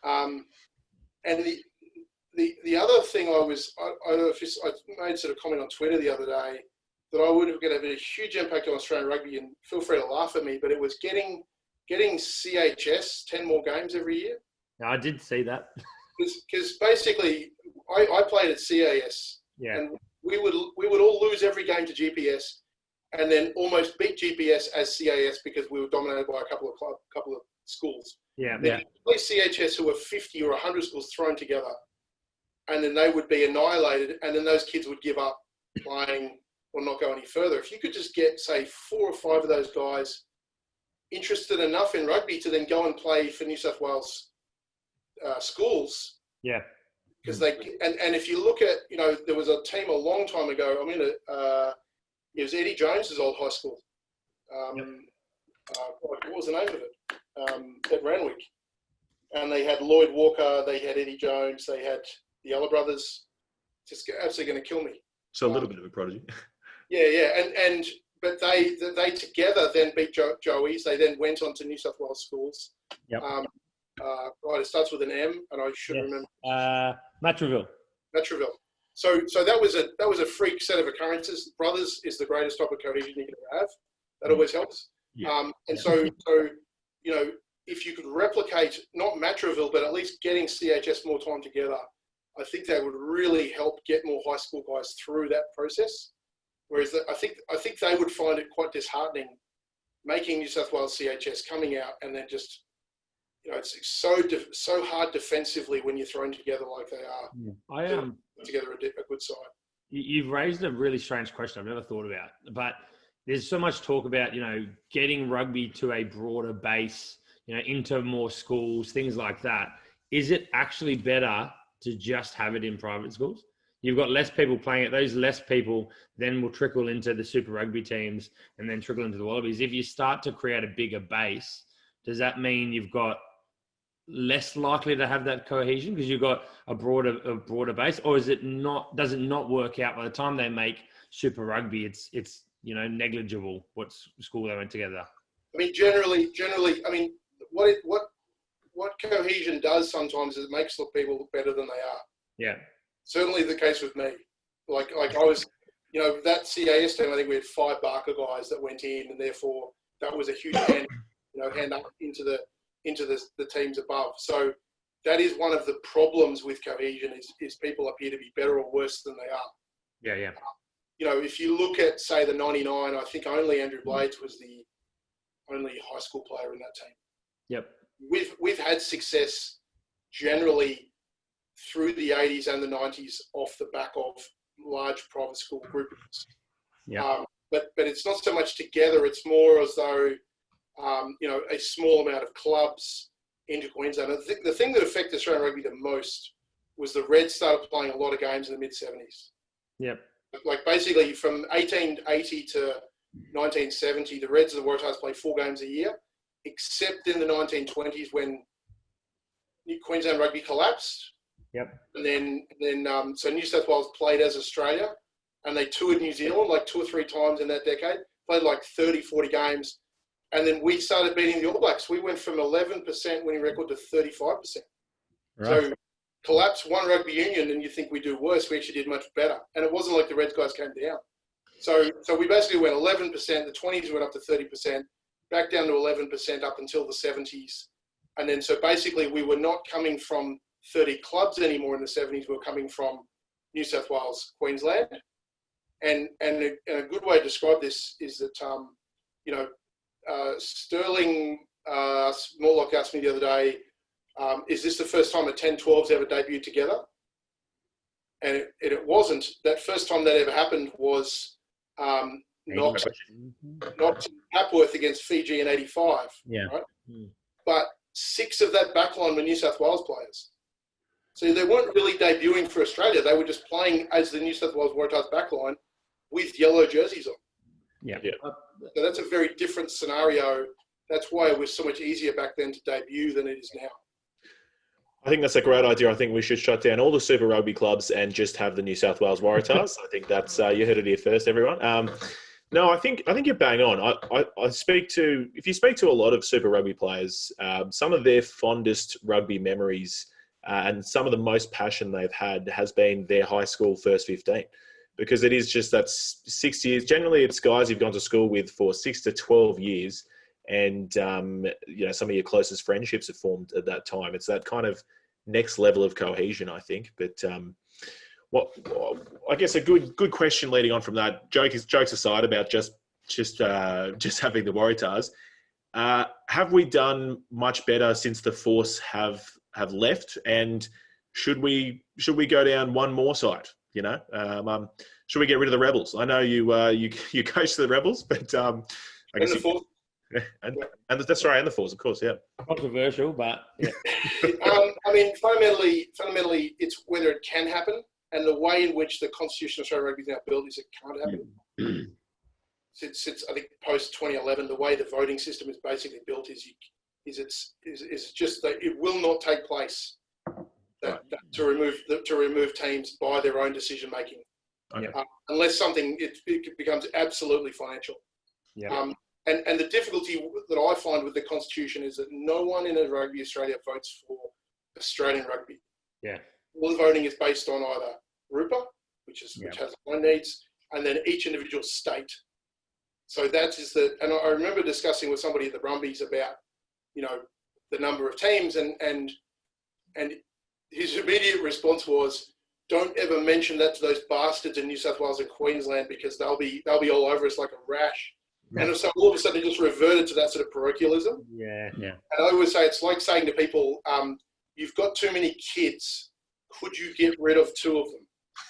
Speaker 6: And the other thing I don't know if I made sort of comment on Twitter the other day that I would have going to have a huge impact on Australian rugby, and feel free to laugh at me, but it was getting CHS 10 more games every year.
Speaker 5: No, I did see that.
Speaker 6: Because basically I played at CAS.
Speaker 5: Yeah.
Speaker 6: And we would all lose every game to GPS, and then almost beat GPS as CAS because we were dominated by a couple of schools.
Speaker 5: Yeah.
Speaker 6: Then you play CHS who were 50 or 100 schools thrown together, and then they would be annihilated, and then those kids would give up playing or not go any further. If you could just get, say, 4 or 5 of those guys interested enough in rugby to then go and play for New South Wales schools.
Speaker 5: Yeah.
Speaker 6: Because and if you look at, there was a team a long time ago. I mean, it was Eddie Jones's old high school. What was the name of it? At Randwick. And they had Lloyd Walker, they had Eddie Jones, they had the Yellow brothers. Just absolutely going to kill me.
Speaker 3: So a little bit of a prodigy.
Speaker 6: Yeah. But they together then beat Joey's. They then went on to New South Wales schools.
Speaker 4: Yep.
Speaker 6: Right, it starts with an M, and I should remember.
Speaker 4: Matraville.
Speaker 6: So that was a freak set of occurrences. Brothers is the greatest type of cohesion you can ever have. That always helps.
Speaker 4: Yeah.
Speaker 6: So if you could replicate not Matraville, but at least getting CHS more time together, I think that would really help get more high school guys through that process. Whereas I think they would find it quite disheartening making New South Wales CHS coming out and then just. It's so hard defensively when you're thrown together like they are. Together a good side.
Speaker 5: You've raised a really strange question I've never thought about, but there's so much talk about, getting rugby to a broader base, into more schools, things like that. Is it actually better to just have it in private schools? You've got less people playing it. Those less people then will trickle into the Super Rugby teams and then trickle into the Wallabies. If you start to create a bigger base, does that mean you've got less likely to have that cohesion because you've got a broader base, or is it not? Does it not work out by the time they make Super Rugby? It's negligible what school they went together.
Speaker 6: I mean, generally, I mean, what cohesion does sometimes is it makes look people look better than they are.
Speaker 5: Yeah,
Speaker 6: certainly the case with me. Like I was, that CAS team. I think we had 5 Barker guys that went in, and therefore that was a huge hand up into the teams above. So that is one of the problems with cohesion is people appear to be better or worse than they are.
Speaker 5: Yeah.
Speaker 6: If you look at, say, the 99, I think only Andrew Blades was the only high school player in that team.
Speaker 5: Yep.
Speaker 6: We've had success generally through the 80s and the 90s off the back of large private school groupings.
Speaker 5: Yeah.
Speaker 6: But it's not so much together. It's more as though a small amount of clubs into Queensland. The thing that affected Australian rugby the most was the Reds started playing a lot of games in the mid-70s.
Speaker 5: Yep.
Speaker 6: Like basically from 1880 to 1970, the Reds and the Waratahs played 4 games a year, except in the 1920s when Queensland rugby collapsed.
Speaker 5: Yep.
Speaker 6: And then so New South Wales played as Australia, and they toured New Zealand like 2 or 3 times in that decade, played like 30, 40 games. And then we started beating the All Blacks. We went from 11% winning record to 35%.
Speaker 4: Right.
Speaker 6: So collapse one rugby union and you think we do worse. We actually did much better. And it wasn't like the Reds guys came down. So we basically went 11%, the 20s went up to 30%, back down to 11% up until the 70s. And then so basically we were not coming from 30 clubs anymore in the 70s. We were coming from New South Wales, Queensland. And a good way to describe this is that, Sterling Morlock asked me the other day, is this the first time a 10-12's ever debuted together? And it wasn't. That first time that ever happened was knocked Hapworth against Fiji in 85.
Speaker 4: Yeah.
Speaker 6: Right? But 6 of that backline were New South Wales players. So they weren't really debuting for Australia. They were just playing as the New South Wales Waratahs backline with yellow jerseys on.
Speaker 4: Yeah.
Speaker 6: So that's a very different scenario. That's why it was so much easier back then to debut than it is now.
Speaker 3: I think that's a great idea. I think we should shut down all the Super Rugby clubs and just have the New South Wales Waratahs. I think that's you heard it here first, everyone. No, I think you're bang on. If you speak to a lot of Super Rugby players, some of their fondest rugby memories and some of the most passion they've had has been their high school first 15, because it is just that 6 years. Generally, it's guys you've gone to school with for 6 to 12 years. And, some of your closest friendships are formed at that time. It's that kind of next level of cohesion, I think. But I guess a good question leading on from that, jokes aside about just having the Waratahs, have we done much better since the Force have left? And should we go down one more side? Should we get rid of the Rebels? I know you coach the Rebels, but I guess
Speaker 6: the Force.
Speaker 3: And that's right, and the Force, of course, yeah.
Speaker 5: Controversial, but yeah.
Speaker 6: Fundamentally, it's whether it can happen, and the way in which the Constitution of Australia Rugby is now built is it can't happen. Since I think post 2011, the way the voting system is basically built is just that it will not take place to remove teams by their own decision making, unless something it becomes absolutely financial.
Speaker 5: Yeah.
Speaker 6: And the difficulty that I find with the Constitution is that no one in Rugby Australia votes for Australian rugby.
Speaker 5: Yeah.
Speaker 6: All the voting is based on either RUPA, which has its own needs, and then each individual state. So that is and I remember discussing with somebody at the Brumbies about, the number of teams, and his immediate response was, "Don't ever mention that to those bastards in New South Wales and Queensland, because they'll be all over us like a rash." And so all of a sudden it just reverted to that sort of parochialism.
Speaker 5: Yeah.
Speaker 6: And I always say it's like saying to people, you've got too many kids. Could you get rid of 2 of them?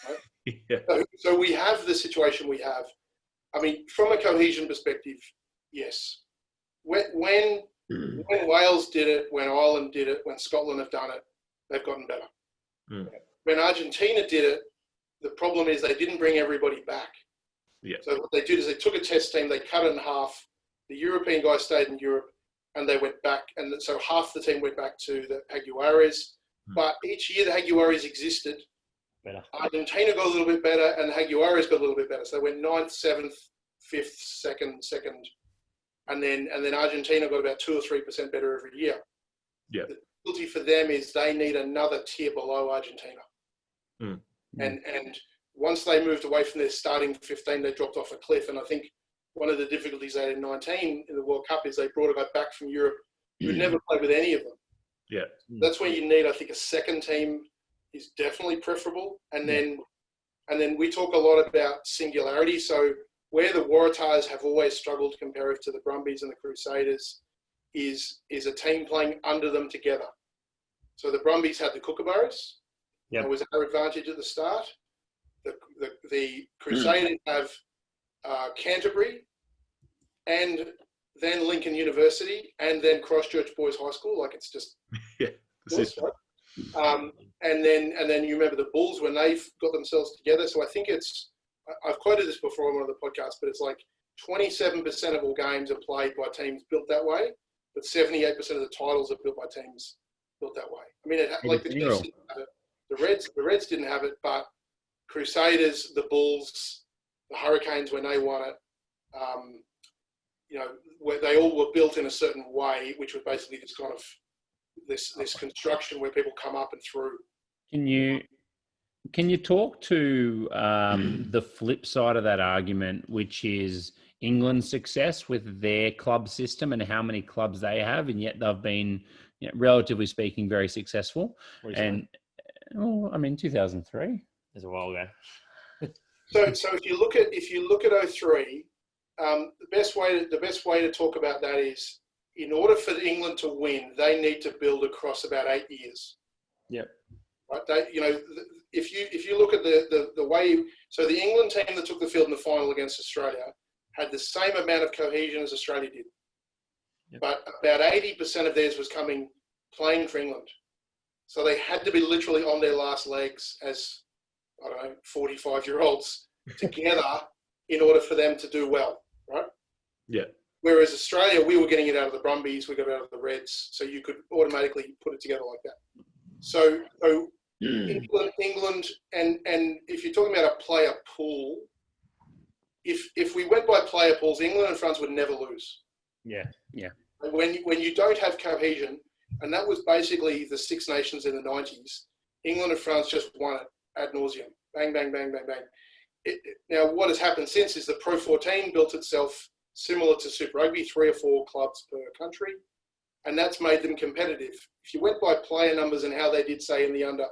Speaker 6: Right?
Speaker 3: Yeah.
Speaker 6: So we have the situation we have. I mean, from a cohesion perspective, yes. When Wales did it, when Ireland did it, when Scotland have done it, they've gotten better.
Speaker 3: Mm.
Speaker 6: When Argentina did it, the problem is they didn't bring everybody back.
Speaker 3: Yeah.
Speaker 6: So what they did is they took a test team, they cut it in half. The European guys stayed in Europe, and they went back. And so half the team went back to the Jaguares. But each year the Jaguares existed.
Speaker 5: Better.
Speaker 6: Argentina got a little bit better, and the Jaguares got a little bit better. So they went 9th, 7th, 5th, 2nd. And then Argentina got about 2 or 3% better every year.
Speaker 3: Yeah.
Speaker 6: The difficulty for them is they need another tier below Argentina.
Speaker 3: Mm.
Speaker 6: And once they moved away from their starting 15, they dropped off a cliff. And I think one of the difficulties they had in 19 in the World Cup is they brought a guy back from Europe who'd never played with any of them.
Speaker 3: Yeah.
Speaker 6: That's where you need, I think, a second team is definitely preferable. And then we talk a lot about singularity. So where the Waratahs have always struggled comparative to the Brumbies and the Crusaders is a team playing under them together. So the Brumbies had the Kookaburras. That was our advantage at the start. The Crusaders have Canterbury, and then Lincoln University, and then Christchurch Boys High School. Like, it's just course, right? And then you remember the Bulls when they've got themselves together. So I think I've quoted this before on one of the podcasts, but it's like 27% of all games are played by teams built that way, but 78% of the titles are built by teams built that way. I mean, the Reds didn't have it, but Crusaders, the Bulls, the Hurricanes when they won it, where they all were built in a certain way, which was basically this kind of this construction where people come up and through.
Speaker 4: Can you talk to the flip side of that argument, which is England's success with their club system and how many clubs they have, and yet they've been, relatively speaking, very successful. And 2003.
Speaker 5: There's a while ago.
Speaker 6: So if you look at 03, the best way to talk about that is, in order for England to win, they need to build across about 8 years.
Speaker 5: Yep.
Speaker 6: Right. If you look at the way, so the England team that took the field in the final against Australia had the same amount of cohesion as Australia did, but about 80% of theirs was playing for England. So they had to be literally on their last legs as 45-year-olds together in order for them to do well, right?
Speaker 3: Yeah.
Speaker 6: Whereas Australia, we were getting it out of the Brumbies, we got it out of the Reds, so you could automatically put it together like that. So England, and if you're talking about a player pool, if we went by player pools, England and France would never lose.
Speaker 4: Yeah.
Speaker 6: When you don't have cohesion, and that was basically the Six Nations in the 90s, England and France just won it ad nauseum. Bang, bang, bang, bang, bang. Now, what has happened since is the Pro 14 built itself similar to Super Rugby, 3 or 4 clubs per country, and that's made them competitive. If you went by player numbers and how they did, say, in the under,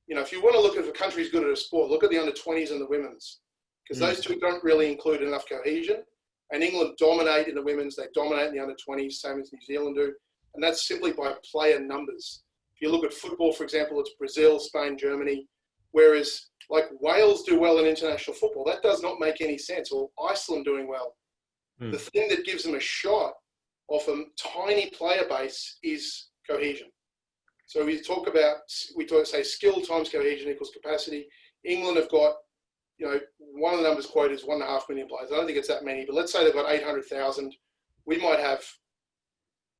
Speaker 6: if you want to look at if a country's good at a sport, look at the under 20s and the women's, because those two don't really include enough cohesion. And England dominate in the women's, they dominate in the under 20s, same as New Zealand do, and that's simply by player numbers. If you look at football, for example, it's Brazil, Spain, Germany, whereas like Wales do well in international football. That does not make any sense. Or Iceland doing well. The thing that gives them a shot off a tiny player base is cohesion. So we say skill times cohesion equals capacity. England have got, one of the numbers quoted is 1.5 million players. I don't think it's that many, but let's say they've got 800,000. We might have,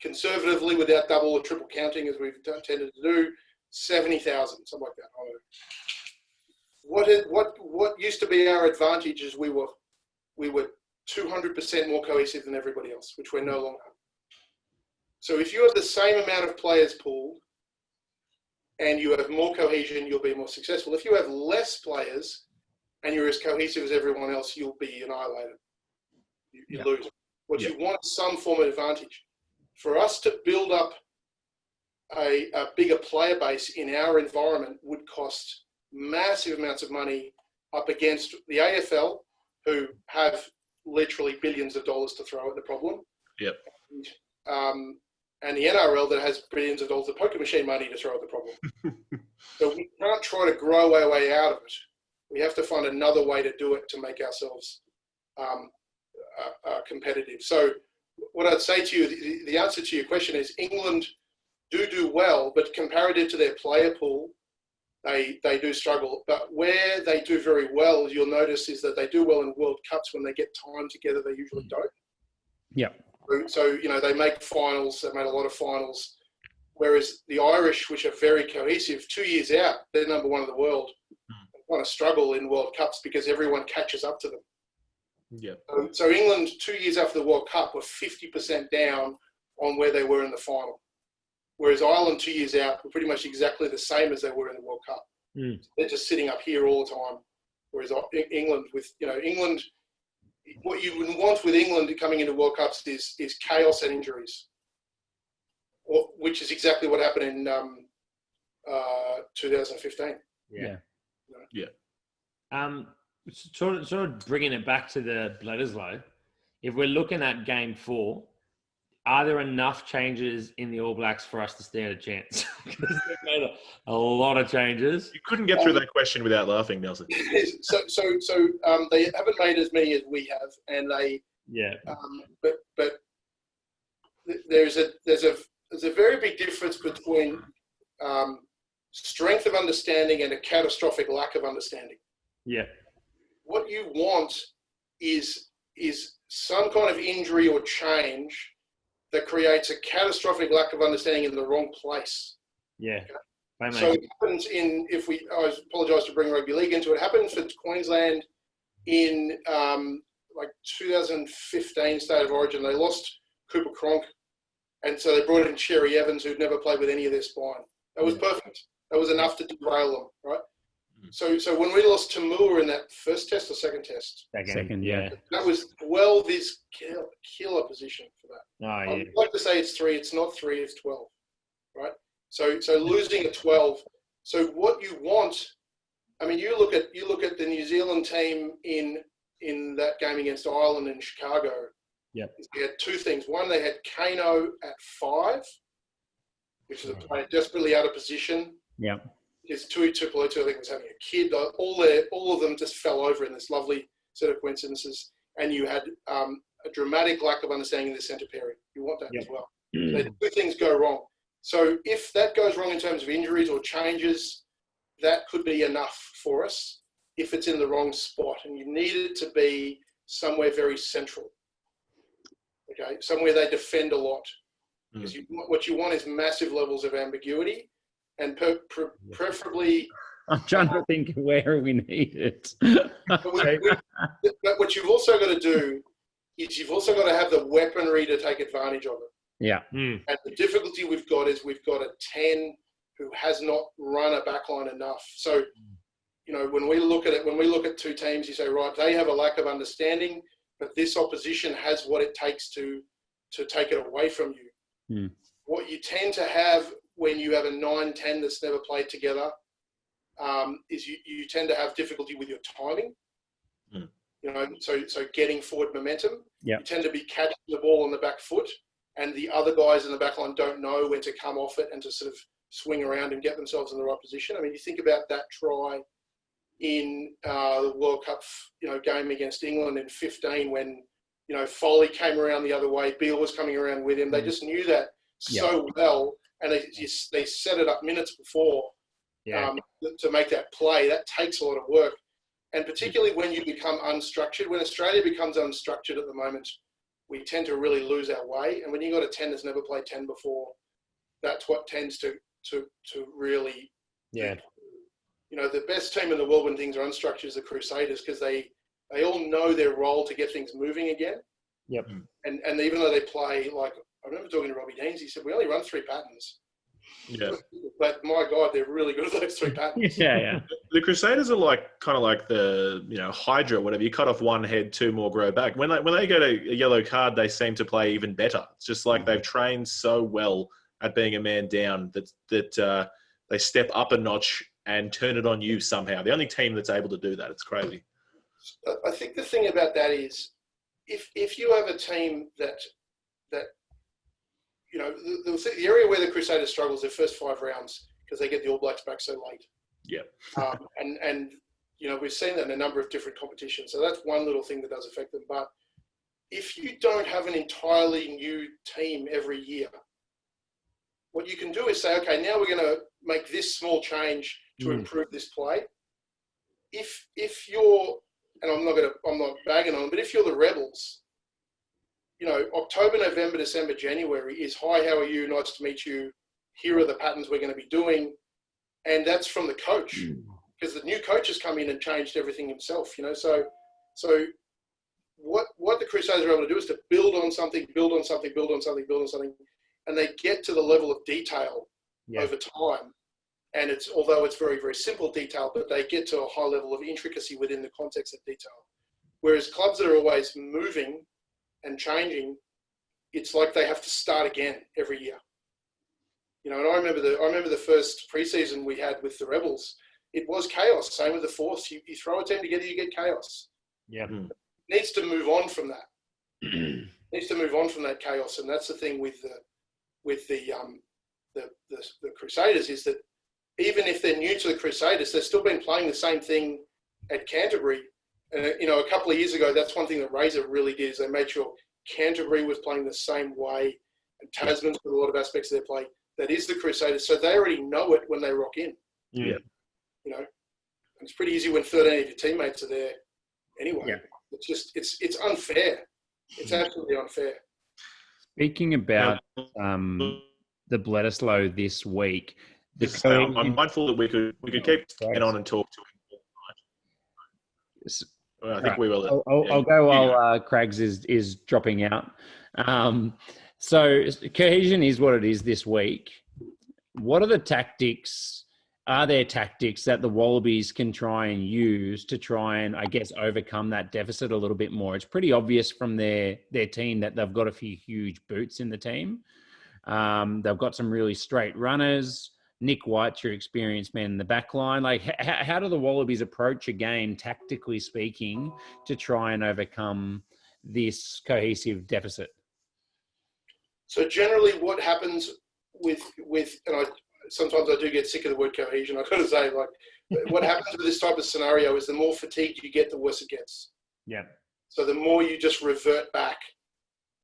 Speaker 6: conservatively, without double or triple counting, as we've tended to do, 70,000, something like that. I don't know. What used to be our advantage is we were 200% more cohesive than everybody else, which we're no longer. So if you have the same amount of players pooled and you have more cohesion, you'll be more successful. If you have less players and you're as cohesive as everyone else, you'll be annihilated. You lose. What you want is some form of advantage. For us to build up a bigger player base in our environment would cost massive amounts of money up against the AFL, who have literally billions of dollars to throw at the problem.
Speaker 3: Yep.
Speaker 6: And the NRL that has billions of dollars of poker machine money to throw at the problem. So we can't try to grow our way out of it. We have to find another way to do it to make ourselves competitive. So what I'd say to you, the answer to your question is England do well, but comparative to their player pool, they do struggle. But where they do very well, you'll notice, is that they do well in World Cups. When they get time together, they usually don't.
Speaker 4: Yeah.
Speaker 6: So they make finals. They made a lot of finals. Whereas the Irish, which are very cohesive, 2 years out, they're number one in the world. They kind of struggle in World Cups because everyone catches up to them.
Speaker 3: Yeah.
Speaker 6: So England, 2 years after the World Cup, were 50% down on where they were in the final. Whereas Ireland, 2 years out, were pretty much exactly the same as they were in the World Cup. They're just sitting up here all the time. Whereas England, England, what you would want with England coming into World Cups is chaos and injuries, which is exactly what happened in 2015.
Speaker 4: Yeah.
Speaker 5: Sort of bringing it back to the Bledisloe, if we're looking at Game 4, are there enough changes in the All Blacks for us to stand a chance? Because they've made a lot of changes.
Speaker 3: You couldn't get through that question without laughing, Nelson.
Speaker 6: So they haven't made as many as we have, and they but there's a very big difference between strength of understanding and a catastrophic lack of understanding.
Speaker 5: Yeah.
Speaker 6: What you want is some kind of injury or change that creates a catastrophic lack of understanding in the wrong place.
Speaker 5: Yeah.
Speaker 6: Okay? So it happens I apologise to bring rugby league into it. It happens for Queensland in like 2015 State of Origin, they lost Cooper Cronk, and so they brought in Sherry Evans, who'd never played with any of their spine. That was perfect. That was enough to derail them, right? So when we lost to Moore in that first test or second test?
Speaker 4: Second, yeah.
Speaker 6: That was 12 is killer position for that.
Speaker 5: Oh, yeah.
Speaker 6: I'd like to say it's 3. It's not 3, it's 12, right? So losing at 12. So what you want, I mean, you look at the New Zealand team in that game against Ireland in Chicago.
Speaker 5: Yep.
Speaker 6: They had two things. One, they had Kano at 5, which is a player desperately out of position.
Speaker 4: Yeah.
Speaker 6: His Tuipulotu, I think, was having a kid. All of them just fell over in this lovely set of coincidences. And you had a dramatic lack of understanding of the centre pairing. You want that as well. So two things go wrong. So if that goes wrong in terms of injuries or changes, that could be enough for us if it's in the wrong spot. And you need it to be somewhere very central. Okay, somewhere they defend a lot. Because what you want is massive levels of ambiguity, and preferably.
Speaker 4: I'm trying to think where we need it.
Speaker 6: But what you've also got to do is you've also got to have the weaponry to take advantage of it.
Speaker 4: Yeah.
Speaker 6: And the difficulty we've got is we've got a 10 who has not run a backline enough. So, you know, when we look at two teams, you say, right, they have a lack of understanding, but this opposition has what it takes to take it away from you. What you tend to have when you have a 9-10 that's never played together is you tend to have difficulty with your timing. You know, so getting forward momentum.
Speaker 4: Yeah.
Speaker 6: You tend to be catching the ball on the back foot, and the other guys in the back line don't know when to come off it and to sort of swing around and get themselves in the right position. I mean, you think about that try in the World Cup, you know, game against England in 15 when, you know, Foley came around the other way, Beale was coming around with him. They just knew that so well, and they set it up minutes before to make that play. That takes a lot of work. And particularly when you become unstructured, when Australia becomes unstructured at the moment, we tend to really lose our way. And when you've got a 10 that's never played 10 before, that's what tends to really, you know, the best team in the world when things are unstructured is the Crusaders, because they all know their role to get things moving again.
Speaker 5: Yep.
Speaker 6: And even though they play, like, I remember talking to Robbie Deans, he said, we only run 3 patterns.
Speaker 3: Yeah.
Speaker 6: But my God, they're really good at those 3 patterns.
Speaker 4: Yeah.
Speaker 3: The Crusaders are kind of like the, you know, Hydra, whatever. You cut off one head, 2 more grow back. When they get a yellow card, they seem to play even better. It's just like they've trained so well at being a man down that they step up a notch and turn it on you somehow. The only team that's able to do that. It's crazy.
Speaker 6: I think the thing about that is if you have a team that you know, the area where the Crusaders struggles their first 5 rounds because they get the All Blacks back so late.
Speaker 3: Yeah.
Speaker 6: And you know, we've seen that in a number of different competitions. So that's one little thing that does affect them. But if you don't have an entirely new team every year, what you can do is say, okay, now we're going to make this small change to improve this play. If you're, and I'm not bagging on them, but if you're the Rebels, you know, October, November, December, January is, hi, how are you? Nice to meet you. Here are the patterns we're going to be doing. And that's from the coach, because the new coach has come in and changed everything himself, you know. So what the Crusaders are able to do is to build on something, and they get to the level of detail over time. And although it's very, very simple detail, but they get to a high level of intricacy within the context of detail. Whereas clubs that are always moving and changing, it's like they have to start again every year. You know, and I remember the first preseason we had with the Rebels. It was chaos. Same with the Force. You throw a team together, you get chaos.
Speaker 5: Yeah.
Speaker 6: It needs to move on from that. Needs to move on from that chaos, and that's the thing with the Crusaders, is that even if they're new to the Crusaders, they've still been playing the same thing at Canterbury. And, you know, a couple of years ago, that's one thing that Razor really did, is they made sure Canterbury was playing the same way, and Tasman's with a lot of aspects of their play. That is the Crusaders. So they already know it when they rock in.
Speaker 3: Yeah.
Speaker 6: You know, and it's pretty easy when 13 of your teammates are there anyway. Yeah. It's just, it's unfair. It's absolutely unfair.
Speaker 4: Speaking about the Bledisloe this week,
Speaker 3: I'm mindful that we could keep staying on and talk to him. I think we will.
Speaker 4: I'll go while Craigs is dropping out. So cohesion is what it is this week. What are the tactics? Are there tactics that the Wallabies can try and use to try and, I guess, overcome that deficit a little bit more? It's pretty obvious from their team that they've got a few huge boots in the team. They've got some really straight runners. Nick White's your experienced man in the back line. Like, how do the Wallabies approach a game, tactically speaking, to try and overcome this cohesive deficit?
Speaker 6: So generally what happens with and sometimes I do get sick of the word cohesion, I've got to say, like, what happens with this type of scenario is the more fatigued you get, the worse it gets.
Speaker 5: Yeah.
Speaker 6: So the more you just revert back,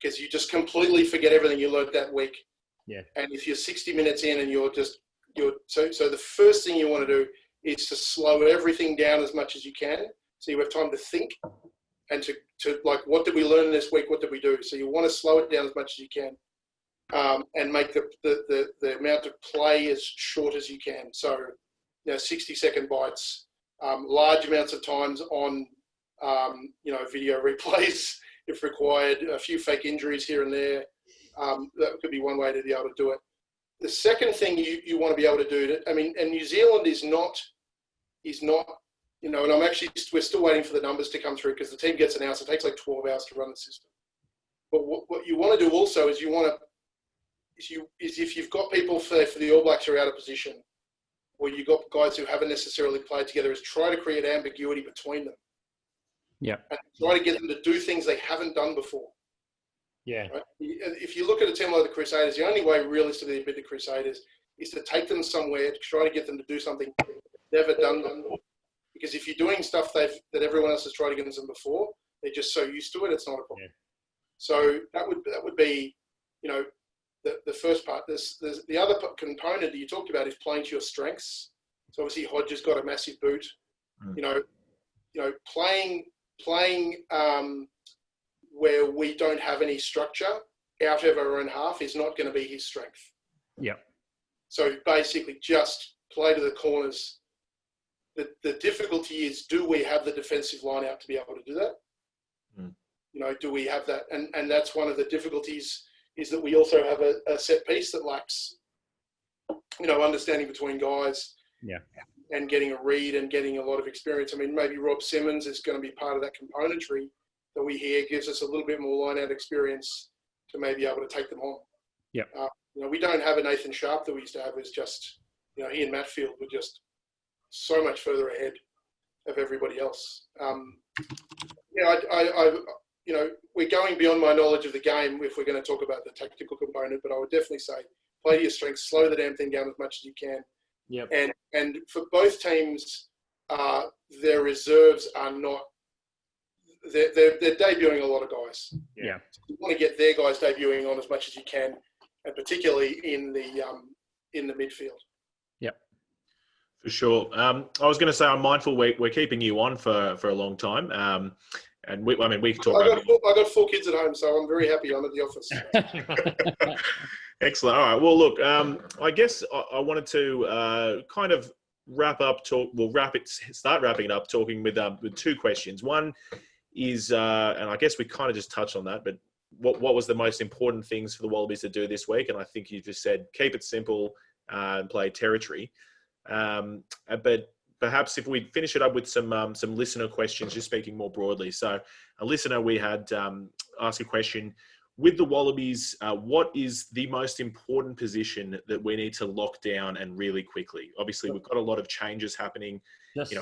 Speaker 6: because you just completely forget everything you learned that week.
Speaker 5: Yeah.
Speaker 6: And if you're 60 minutes in and so the first thing you want to do is to slow everything down as much as you can, so you have time to think and to like, what did we learn this week? What did we do? So you want to slow it down as much as you can, and make the amount of play as short as you can. So, 60-second bites, large amounts of times on, video replays if required, a few fake injuries here and there. That could be one way to be able to do it. The second thing you want to be able to do, and New Zealand is not, and we're still waiting for the numbers to come through because the team gets announced. It takes like 12 hours to run the system. But what you want to do also is if you've got people for the All Blacks who are out of position, or you've got guys who haven't necessarily played together, is try to create ambiguity between them.
Speaker 4: Yeah.
Speaker 6: And try to get them to do things they haven't done before.
Speaker 5: Yeah.
Speaker 6: Right? If you look at a team like the Crusaders, the only way realistically to beat the Crusaders is to take them somewhere, to try to get them to do something they've never done before. Because if you're doing stuff that everyone else has tried against them before, they're just so used to it, it's not a problem.
Speaker 5: Yeah.
Speaker 6: So that would be, the first part. There's the other component that you talked about is playing to your strengths. So obviously Hodge has got a massive boot. Playing where we don't have any structure out of our own half is not going to be his strength.
Speaker 4: Yeah.
Speaker 6: So basically just play to the corners. The difficulty is, do we have the defensive line out to be able to do that? Do we have that? And that's one of the difficulties, is that we also have a set piece that lacks, understanding between guys.
Speaker 4: Yeah.
Speaker 6: And getting a read and getting a lot of experience. I mean, maybe Rob Simmons is going to be part of that componentry that we hear, gives us a little bit more line-out experience to maybe able to take them on.
Speaker 4: Yeah.
Speaker 6: We don't have a Nathan Sharp that we used to have. It was just, he and Matfield were just so much further ahead of everybody else. We're going beyond my knowledge of the game if we're going to talk about the tactical component, but I would definitely say play to your strengths, slow the damn thing down as much as you can.
Speaker 5: Yep.
Speaker 6: And for both teams, their reserves are not. They're debuting a lot of guys.
Speaker 4: Yeah.
Speaker 6: So you want to get their guys debuting on as much as you can, and particularly in the midfield.
Speaker 4: Yep.
Speaker 3: For sure. I was going to say, I'm mindful we're keeping you on for a long time. And we can talk.
Speaker 6: I got 4 kids at home, so I'm very happy I'm at the office.
Speaker 3: Excellent. All right. Well, look, I guess I wanted to kind of start wrapping it up, talking with 2 questions. One is, and I guess we kind of just touched on that, but what was the most important things for the Wallabies to do this week? And I think you just said, keep it simple and play territory. But perhaps if we finish it up with some listener questions, just speaking more broadly. So a listener we had ask a question. With the Wallabies, what is the most important position that we need to lock down and really quickly? Obviously, we've got a lot of changes happening.
Speaker 5: Yes.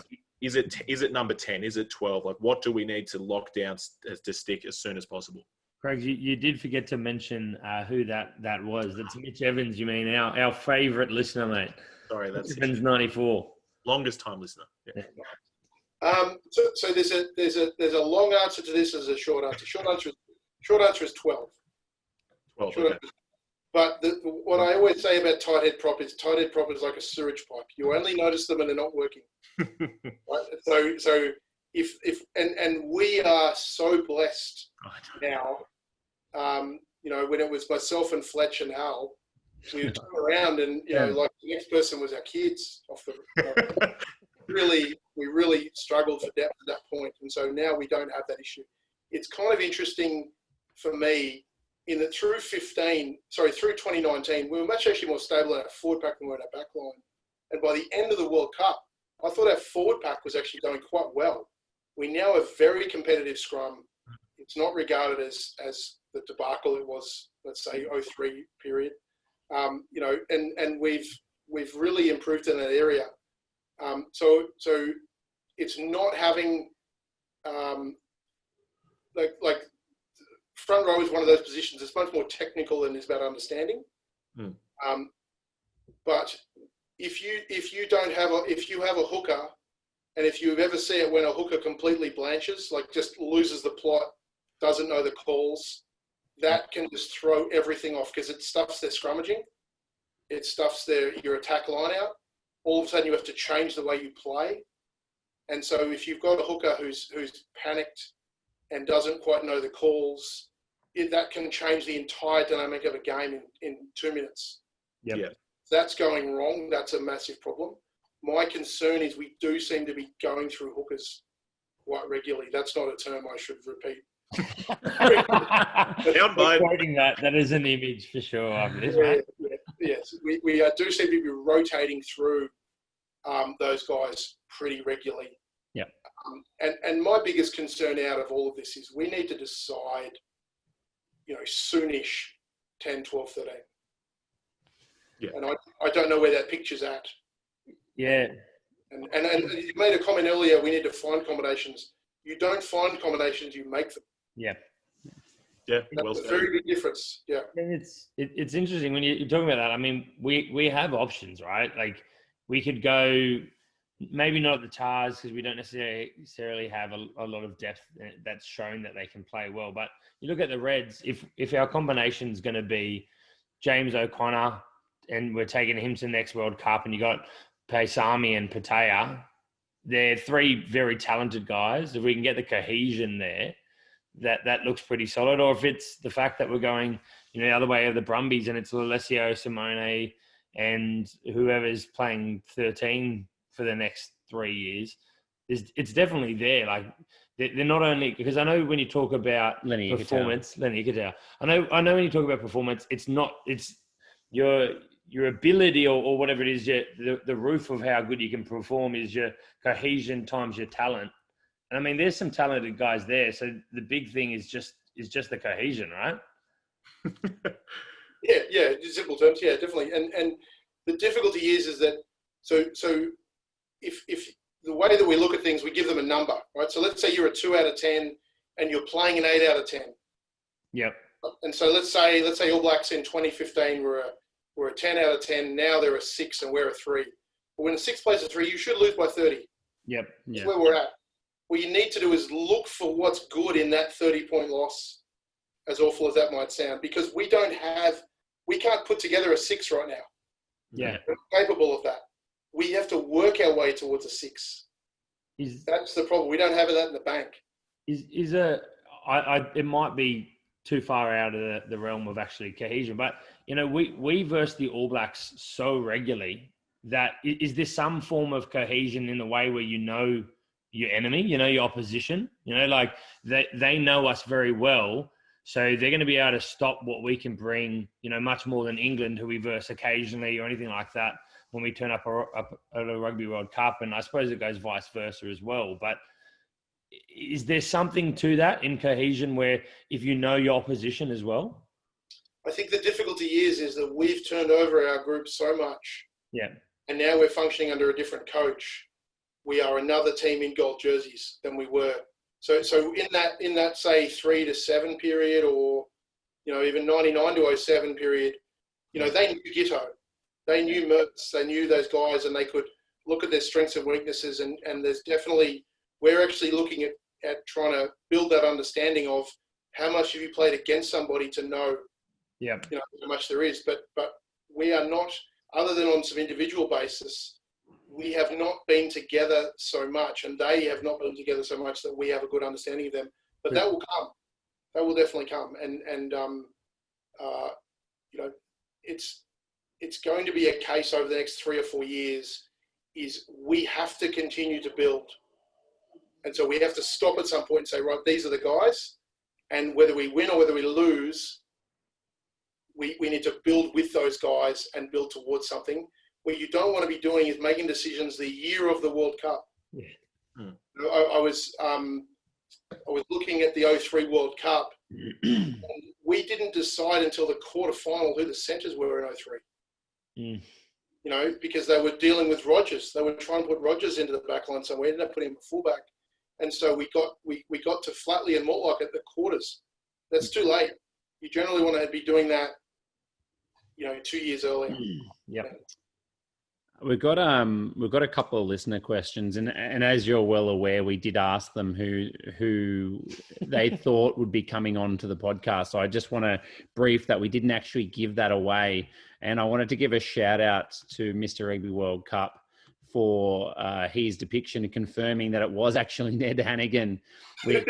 Speaker 3: Is it number 10? Is it 12? Like, what do we need to lock down to stick as soon as possible?
Speaker 5: Craig, you did forget to mention who that was. That's Mitch Evans. You mean our favourite listener, mate?
Speaker 3: Sorry, that's
Speaker 5: Evans 94.
Speaker 3: Longest time listener. Yeah.
Speaker 6: So there's a long answer to this as a short answer. Short answer is 12.
Speaker 3: 12.
Speaker 6: Short
Speaker 3: Okay.
Speaker 6: answer. But what I always say about tight head prop is like a sewage pipe. You only notice them when they're not working. Right? So if we are so blessed now. When it was myself and Fletch and Hal, we would turn around and like the next person was our kids off the. really struggled for depth at that point, and so now we don't have that issue. It's kind of interesting for me in that through 2019, we were much actually more stable in our forward pack than we were in our back line. And by the end of the World Cup, I thought our forward pack was actually going quite well. We now have very competitive scrum. It's not regarded as the debacle it was, let's say, 03 period. You know, and we've really improved in that area. So it's not having like front row is one of those positions. It's much more technical and is about understanding. But if you have a hooker, and if you ever see it when a hooker completely blanches, like just loses the plot, doesn't know the calls, that can just throw everything off because it stuffs their scrummaging, it stuffs your attack line out. All of a sudden you have to change the way you play. And so if you've got a hooker who's panicked and doesn't quite know the calls, that can change the entire dynamic of a game in 2 minutes.
Speaker 4: Yep.
Speaker 3: Yeah.
Speaker 6: If that's going wrong, that's a massive problem. My concern is we do seem to be going through hookers quite regularly. That's not a term I should repeat.
Speaker 3: Down, mate.
Speaker 5: Quoting that is an image for sure.
Speaker 6: Yes, we do seem to be rotating through those guys pretty regularly.
Speaker 4: Yeah.
Speaker 6: And my biggest concern out of all of this is we need to decide, you know, soonish 10, 12, 13.
Speaker 3: Yeah.
Speaker 6: And I don't know where that picture's at.
Speaker 5: Yeah.
Speaker 6: And you made a comment earlier, we need to find combinations. You don't find combinations, you make them.
Speaker 5: Yeah.
Speaker 3: Yeah,
Speaker 6: That's
Speaker 3: well
Speaker 6: a
Speaker 3: said.
Speaker 6: very big difference. Yeah.
Speaker 5: And it's interesting when you're talking about that. I mean, we have options, right? Like we could go, maybe not at the Tars because we don't necessarily have a lot of depth that's shown that they can play well. But you look at the Reds, if our combination is going to be James O'Connor and we're taking him to the next World Cup, and you got Paisami and Patea, they're three very talented guys. If we can get the cohesion there, that looks pretty solid. Or if it's the fact that we're going, you know, the other way of the Brumbies and it's Alessio Simone and whoever's playing 13 for the next 3 years, it's definitely there. Like they're not only, because I know when you talk about
Speaker 4: Lenny
Speaker 5: performance, Lenny Ikitau, I know when you talk about performance, it's your ability or whatever it is, the roof of how good you can perform is your cohesion times your talent. And I mean, there's some talented guys there. So the big thing is just the cohesion, right?
Speaker 6: Yeah, in simple terms, yeah, definitely. And the difficulty is that so if the way that we look at things, we give them a number, right? So let's say you're a 2 out of 10 and you're playing an 8 out of 10.
Speaker 5: Yep.
Speaker 6: And so let's say All Blacks in 2015 were a 10 out of 10. Now they're a 6 and we're a 3. But when a 6 plays a 3, you should lose by 30.
Speaker 5: Yep.
Speaker 6: That's where we're at. What you need to do is look for what's good in that 30-point loss, as awful as that might sound, because we can't put together a 6 right now.
Speaker 5: Yeah.
Speaker 6: We're not capable of that. We have to work our way towards a 6. That's the problem. We don't have that in the bank.
Speaker 5: It might be too far out of the realm of actually cohesion, but you know, we verse the All Blacks so regularly that is there some form of cohesion in the way where you know your enemy, you know your opposition, you know, like they know us very well, so they're going to be able to stop what we can bring, you know, much more than England, who we verse occasionally or anything like that when we turn up at a Rugby World Cup, and I suppose it goes vice versa as well. But is there something to that in cohesion where if you know your opposition as well?
Speaker 6: I think the difficulty is that we've turned over our group so much.
Speaker 5: Yeah.
Speaker 6: And now we're functioning under a different coach. We are another team in gold jerseys than we were. So in that say 3 to 7 period, or you know, even 99 to 07 period, you know, they knew Gitto, they knew Mertz, they knew those guys, and they could look at their strengths and weaknesses. And there's definitely, we're actually looking at trying to build that understanding of how much have you played against somebody to know, you know, how much there is. But we are not, other than on some individual basis, we have not been together so much, and they have not been together so much that we have a good understanding of them. But that will come. That will definitely come. And you know, it's going to be a case over the next 3 or 4 years. is we have to continue to build. And so we have to stop at some point and say, right, these are the guys. And whether we win or whether we lose, we need to build with those guys and build towards something. What you don't want to be doing is making decisions the year of the World Cup.
Speaker 5: Yeah.
Speaker 6: I was looking at the 03 World Cup. And we didn't decide until the quarterfinal who the centres were in 03. You know, because they were dealing with Rogers. They were trying to put Rogers into the back line, so we ended up putting him at fullback. And so we got to Flatley and Mortlock at the quarters. That's too late. You generally want to be doing that, you know, 2 years earlier.
Speaker 5: Yep.
Speaker 4: We've got a couple of listener questions, and as you're well aware, we did ask them who they thought would be coming on to the podcast. So I just want to brief that we didn't actually give that away, and I wanted to give a shout out to Mr. Rugby World Cup for his depiction and confirming that it was actually Ned Hannigan. I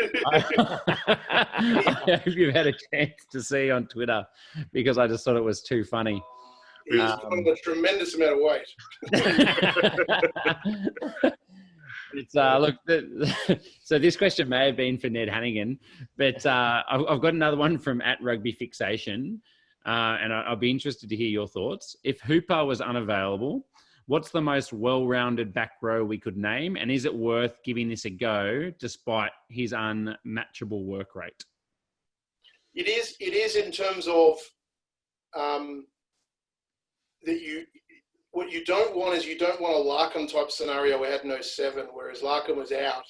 Speaker 4: hope you've had a chance to see on Twitter, because I just thought it was too funny.
Speaker 6: He's on a tremendous amount of weight.
Speaker 4: It's look. So this question may have been for Ned Hannigan, but I've got another one from @RugbyFixation, and I'll be interested to hear your thoughts. If Hooper was unavailable, what's the most well-rounded back row we could name, and is it worth giving this a go despite his unmatchable work rate?
Speaker 6: It is in terms of that what you don't want is you don't want a Larkham type scenario we had in 07, whereas Larkham was out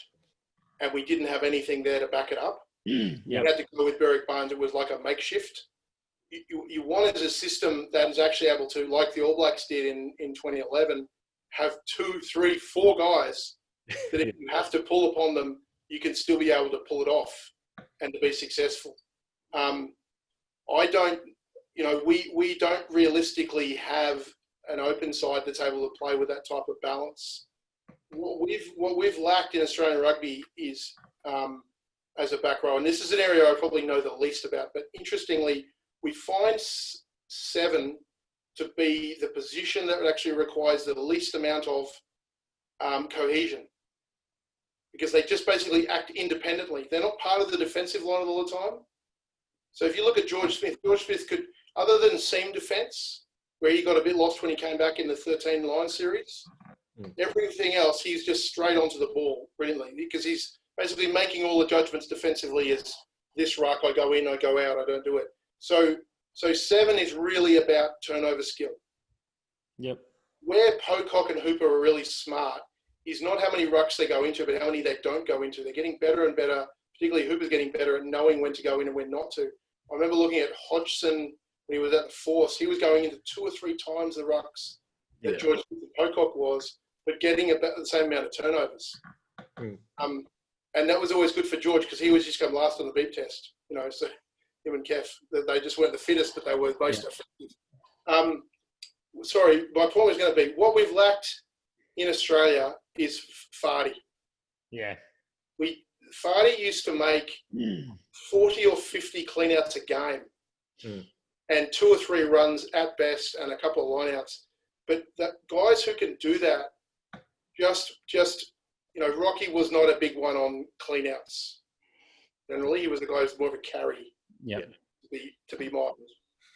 Speaker 6: and we didn't have anything there to back it up.
Speaker 4: Yep.
Speaker 6: We had to go with Berwick Barnes. It was like a makeshift. You wanted a system that is actually able to, like the All Blacks did in 2011, have 2, 3, 4 guys that if you have to pull upon them, you can still be able to pull it off and to be successful. We don't realistically have an open side that's able to play with that type of balance. What we've lacked in Australian rugby is as a back row, and this is an area I probably know the least about, but interestingly, we find 7 to be the position that actually requires the least amount of cohesion, because they just basically act independently. They're not part of the defensive line all the time. So if you look at George Smith could, other than seam defence, where he got a bit lost when he came back in the 13 line series, everything else, he's just straight onto the ball brilliantly, because he's basically making all the judgments defensively as this ruck, I go in, I go out, I don't do it. So 7 is really about turnover skill.
Speaker 5: Yep.
Speaker 6: Where Pocock and Hooper are really smart is not how many rucks they go into, but how many they don't go into. They're getting better and better, particularly Hooper's getting better at knowing when to go in and when not to. I remember looking at Hodgson when he was at the Force. He was going into 2 or 3 times the rucks that George Pocock was, but getting about the same amount of turnovers. And that was always good for George, because he was just come last on the beep test. You know, so him and Kev, they just weren't the fittest, but they were most effective. Sorry, my point was going to be, what we've lacked in Australia is Fardy.
Speaker 5: Yeah.
Speaker 6: Fardy used to make 40 or 50 cleanouts a game and 2 or 3 runs at best and a couple of lineouts. But guys who can do that, Rocky was not a big one on cleanouts. Generally, he was the guy who's more of a carry to be mild.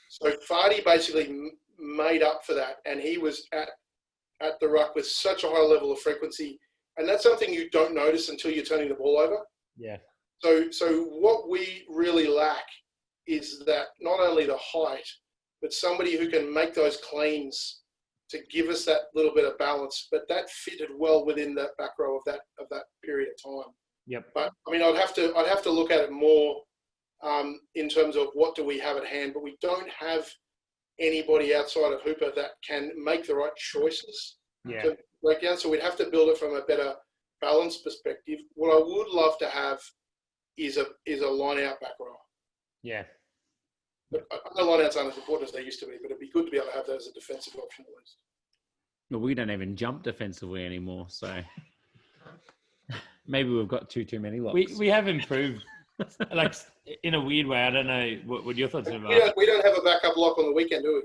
Speaker 6: So Fardy basically made up for that, and he was at the ruck with such a high level of frequency. And that's something you don't notice until you're turning the ball over.
Speaker 5: Yeah.
Speaker 6: So what we really lack is that not only the height, but somebody who can make those cleans to give us that little bit of balance. But that fitted well within that back row of that period of time.
Speaker 5: Yep.
Speaker 6: But I mean, I'd have to look at it more in terms of what do we have at hand. But we don't have anybody outside of Hooper that can make the right choices.
Speaker 5: Yeah.
Speaker 6: To break down. So we'd have to build it from a better balance perspective. What I would love to have is a line out back row.
Speaker 5: Yeah.
Speaker 6: But I know line outs aren't as important as they used to be, but it'd be good to be able to have those as a defensive option at least.
Speaker 4: Well, we don't even jump defensively anymore, so maybe we've got too many locks.
Speaker 5: We have improved, like in a weird way. I don't know what your thoughts are about.
Speaker 6: We don't have a backup lock on the weekend, do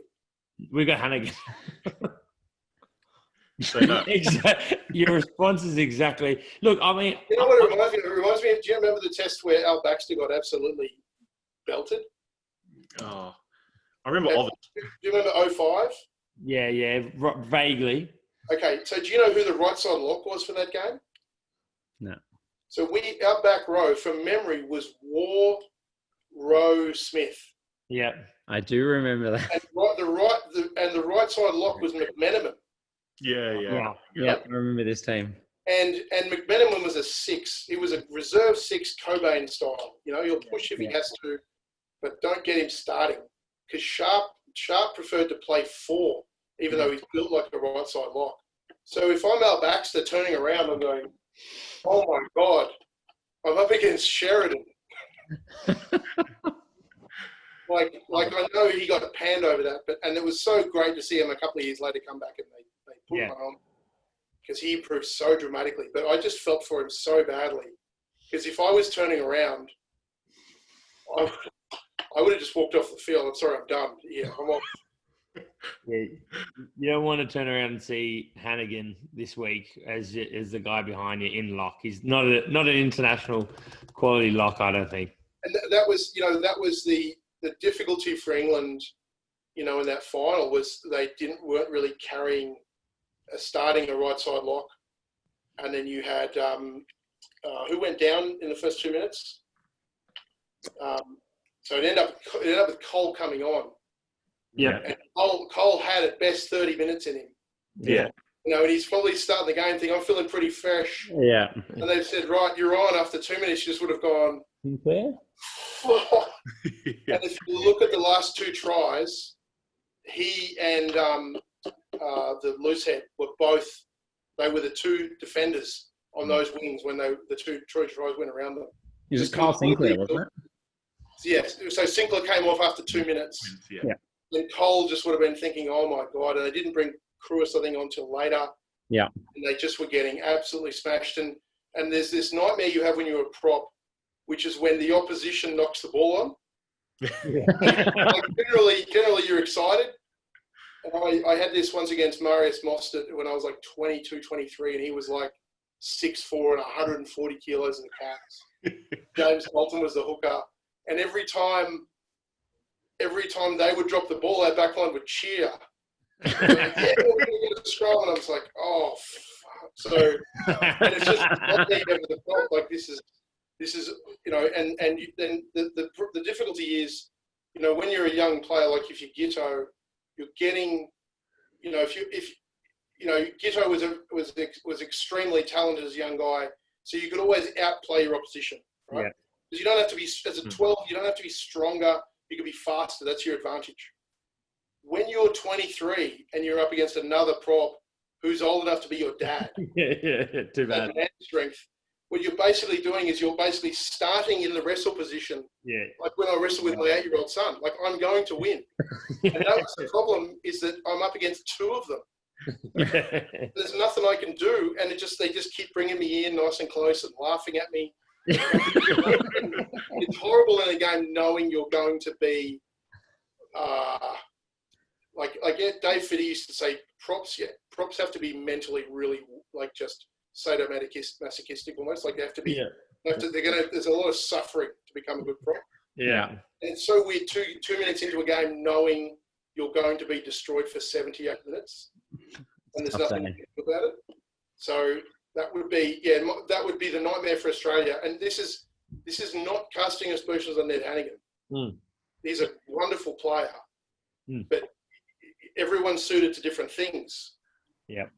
Speaker 6: we?
Speaker 5: We got Hannigan.
Speaker 3: So no.
Speaker 5: Your response is exactly. Look, I mean,
Speaker 6: You know what it reminds me of? It reminds me of, do you remember the test where Al Baxter got absolutely belted?
Speaker 3: Oh, I remember of it.
Speaker 6: Do you remember 05?
Speaker 5: yeah, vaguely.
Speaker 6: Okay, so do you know who the right side lock was for that game?
Speaker 4: No.
Speaker 6: So our back row, from memory, was War, Rowe, Smith.
Speaker 5: Yeah.
Speaker 4: I do remember that.
Speaker 6: And the right side lock was McMenamin.
Speaker 3: Yeah.
Speaker 4: Yeah, I remember this team.
Speaker 6: And McMenamin was a 6. He was a reserve 6 Cobain style. You know, he'll push if he has to, but don't get him starting. Because Sharp preferred to play 4, even though he's built like a right side lock. So if I'm Al Baxter turning around, I'm going, oh my God, I'm up against Sheridan. like I know he got panned over that, and it was so great to see him a couple of years later come back and they put him on, because he improved so dramatically. But I just felt for him so badly, because if I was turning around, I would have just walked off the field. I'm sorry, I'm done. Yeah, I'm off.
Speaker 5: Yeah, you don't want to turn around and see Hannigan this week as the guy behind you in lock. He's not an international quality lock, I don't think.
Speaker 6: And that was the difficulty for England, in that final, was they weren't really carrying starting a right side lock, and then you had who went down in the first 2 minutes. So it ended up with Cole coming on.
Speaker 5: Yeah.
Speaker 6: And Cole had at best 30 minutes in him.
Speaker 3: Yeah.
Speaker 6: And he's probably starting the game thinking, I'm feeling pretty fresh.
Speaker 4: Yeah.
Speaker 6: And they've said, right, you're on. After 2 minutes, you just would have gone.
Speaker 4: Sinclair?
Speaker 6: And if you look at the last 2 tries, he and the loosehead were they were the 2 defenders on those wings when the 2 tries went around them.
Speaker 4: It was Carl Sinclair, wasn't it?
Speaker 6: Yes. So Sinclair came off after 2 minutes.
Speaker 3: Yeah.
Speaker 6: And Cole just would have been thinking, oh my God. And they didn't bring Cruis, I think, on until later.
Speaker 4: Yeah.
Speaker 6: And they just were getting absolutely smashed. And there's this nightmare you have when you're a prop, which is when the opposition knocks the ball on. Like generally you're excited. And I had this once against Marius Mostert when I was like 22, 23, and he was like 6'4" and 140 kilos in the cats. James Bolton was the hooker. And every time they would drop the ball, our backline would cheer. Like, yeah, we're going to get a scrum. And I was like, oh, fuck. So, and it's just not there over the top. Like, this is, and then the difficulty is, when you're a young player, like if you're Gitto, you're getting, if Gitto was extremely talented as a young guy, so you could always outplay your opposition, right? Yeah. Because you don't have to be, as a 12, you don't have to be stronger. You can be faster. That's your advantage. When you're 23 and you're up against another prop who's old enough to be your dad,
Speaker 5: too bad.
Speaker 6: Strength. What you're basically doing is you're basically starting in the wrestle position. Yeah. Like when I wrestle with my 8-year-old son, like I'm going to win. And that was the problem, is that I'm up against 2 of them. There's nothing I can do, and they just keep bringing me in nice and close and laughing at me. It's horrible in a game knowing you're going to be like Dave Fiddy used to say, props have to be mentally really like just sadomasochistic almost, like they have to be there's a lot of suffering to become a good prop.
Speaker 5: Yeah.
Speaker 6: And it's so weird 2 minutes into a game knowing you're going to be destroyed for 78 minutes and there's nothing you can do about it. So that would be the nightmare for Australia. And this is not casting aspersions on Ned Hannigan.
Speaker 5: Mm.
Speaker 6: He's a wonderful player, but everyone's suited to different things.
Speaker 5: Yeah.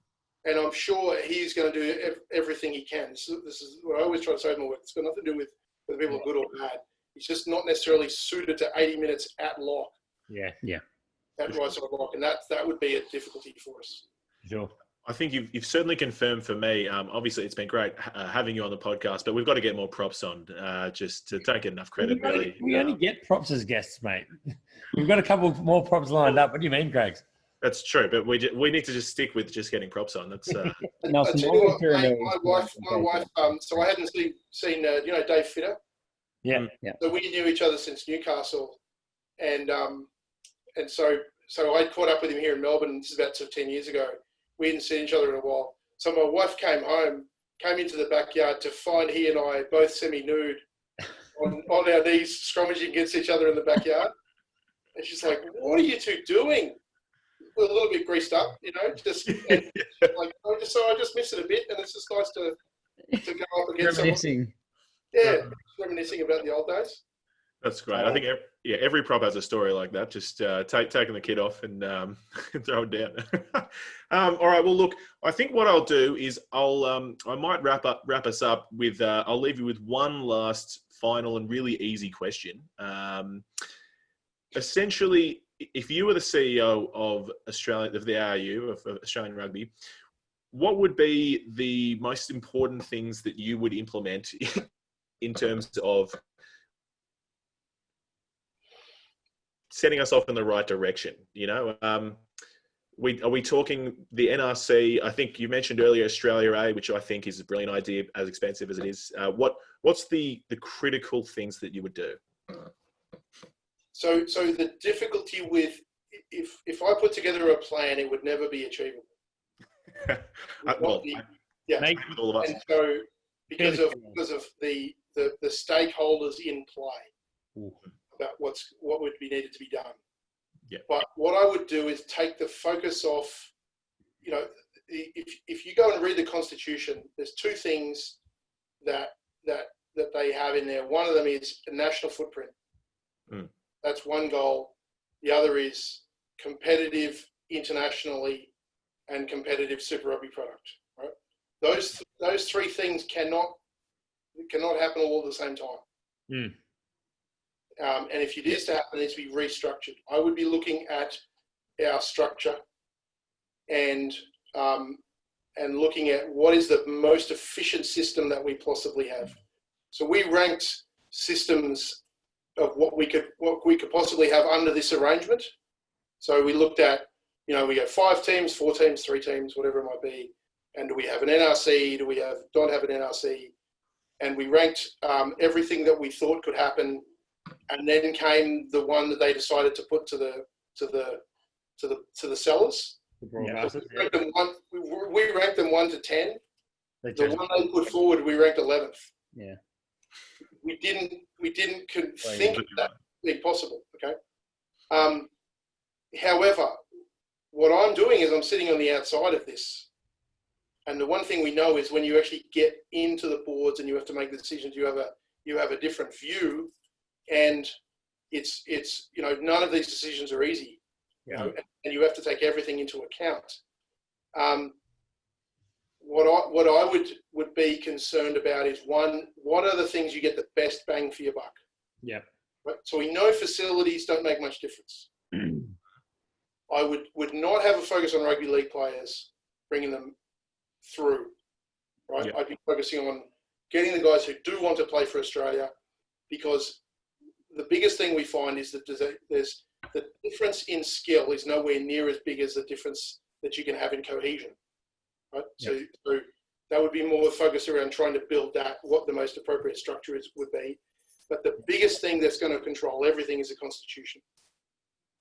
Speaker 6: And I'm sure he's going to do everything he can. This is what I always try to say to my work. It's got nothing to do with whether people are good or bad. He's just not necessarily suited to 80 minutes at lock.
Speaker 5: Yeah. Yeah.
Speaker 6: At right side lock. And that would be a difficulty for us.
Speaker 5: Sure.
Speaker 3: I think you've certainly confirmed for me. Obviously, it's been great having you on the podcast, but we've got to get more props on. Just to don't get enough credit, really.
Speaker 5: We only get props as guests, mate. We've got a couple more props lined up. What do you mean, Greg?
Speaker 3: That's true, but we need to just stick with just getting props on. That's.
Speaker 6: My wife. So I hadn't seen Dave Fitter.
Speaker 5: Yeah.
Speaker 6: So we knew each other since Newcastle, and so I caught up with him here in Melbourne. This is about 10 years ago, We hadn't seen each other in a while. So my wife came into the backyard to find he and I both semi-nude on our knees, scrummaging against each other in the backyard. And she's like, "What are you two doing?" We're a little bit greased up, just like, I just miss it a bit, and it's just nice to go up against
Speaker 4: Reminiscing.
Speaker 6: someone. Yeah, reminiscing about the old days.
Speaker 3: That's great. I think every prop has a story like that. Just taking the kid off and throw it down. All right. Well, look, I think what I'll do is I might wrap us up with I'll leave you with one last final and really easy question. Essentially, if you were the CEO of the ARU of Australian Rugby, what would be the most important things that you would implement in terms of setting us off in the right direction? Are we talking the NRC? I think you mentioned earlier Australia A, which I think is a brilliant idea, as expensive as it is. What's the critical things that you would do?
Speaker 6: So the difficulty with if I put together a plan, it would never be achievable.
Speaker 3: All of us.
Speaker 6: And so because of the stakeholders in play about what would be needed to be done.
Speaker 3: Yeah.
Speaker 6: But what I would do is take the focus off. If you go and read the Constitution, there's two things that they have in there. One of them is a national footprint. That's one goal. The other is competitive internationally and competitive Super Rugby product. Right? Those three things cannot happen all at the same time. And if it is to happen, it needs to be restructured. I would be looking at our structure and looking at what is the most efficient system that we possibly have. So we ranked systems of what we could possibly have under this arrangement. So we looked at, we have 5 teams, 4 teams, 3 teams, whatever it might be. And do we have an NRC? Do we don't have an NRC? And we ranked everything that we thought could happen. And then came the one that they decided to put to the sellers.
Speaker 5: Yeah.
Speaker 6: We ranked them 1 to 10. The one they put forward, we ranked 11th.
Speaker 4: Yeah.
Speaker 6: We didn't think that be possible. Okay. However, what I'm doing is I'm sitting on the outside of this, and the one thing we know is when you actually get into the boards and you have to make the decisions, you have a different view, and it's none of these decisions are easy.
Speaker 4: Yeah.
Speaker 6: And you have to take everything into account. What I would be concerned about is, one, what are the things you get the best bang for your buck?
Speaker 4: Yeah.
Speaker 6: Right? So we know facilities don't make much difference. I would not have a focus on rugby league players, bringing them through. Right?
Speaker 3: Yeah.
Speaker 6: I'd be focusing on getting the guys who do want to play for Australia, because the biggest thing we find is that there's the difference in skill is nowhere near as big as the difference that you can have in cohesion. Right?
Speaker 4: Yeah.
Speaker 6: So that would be more focused around trying to build that, what the most appropriate structure would be. But the biggest thing that's going to control everything is the Constitution.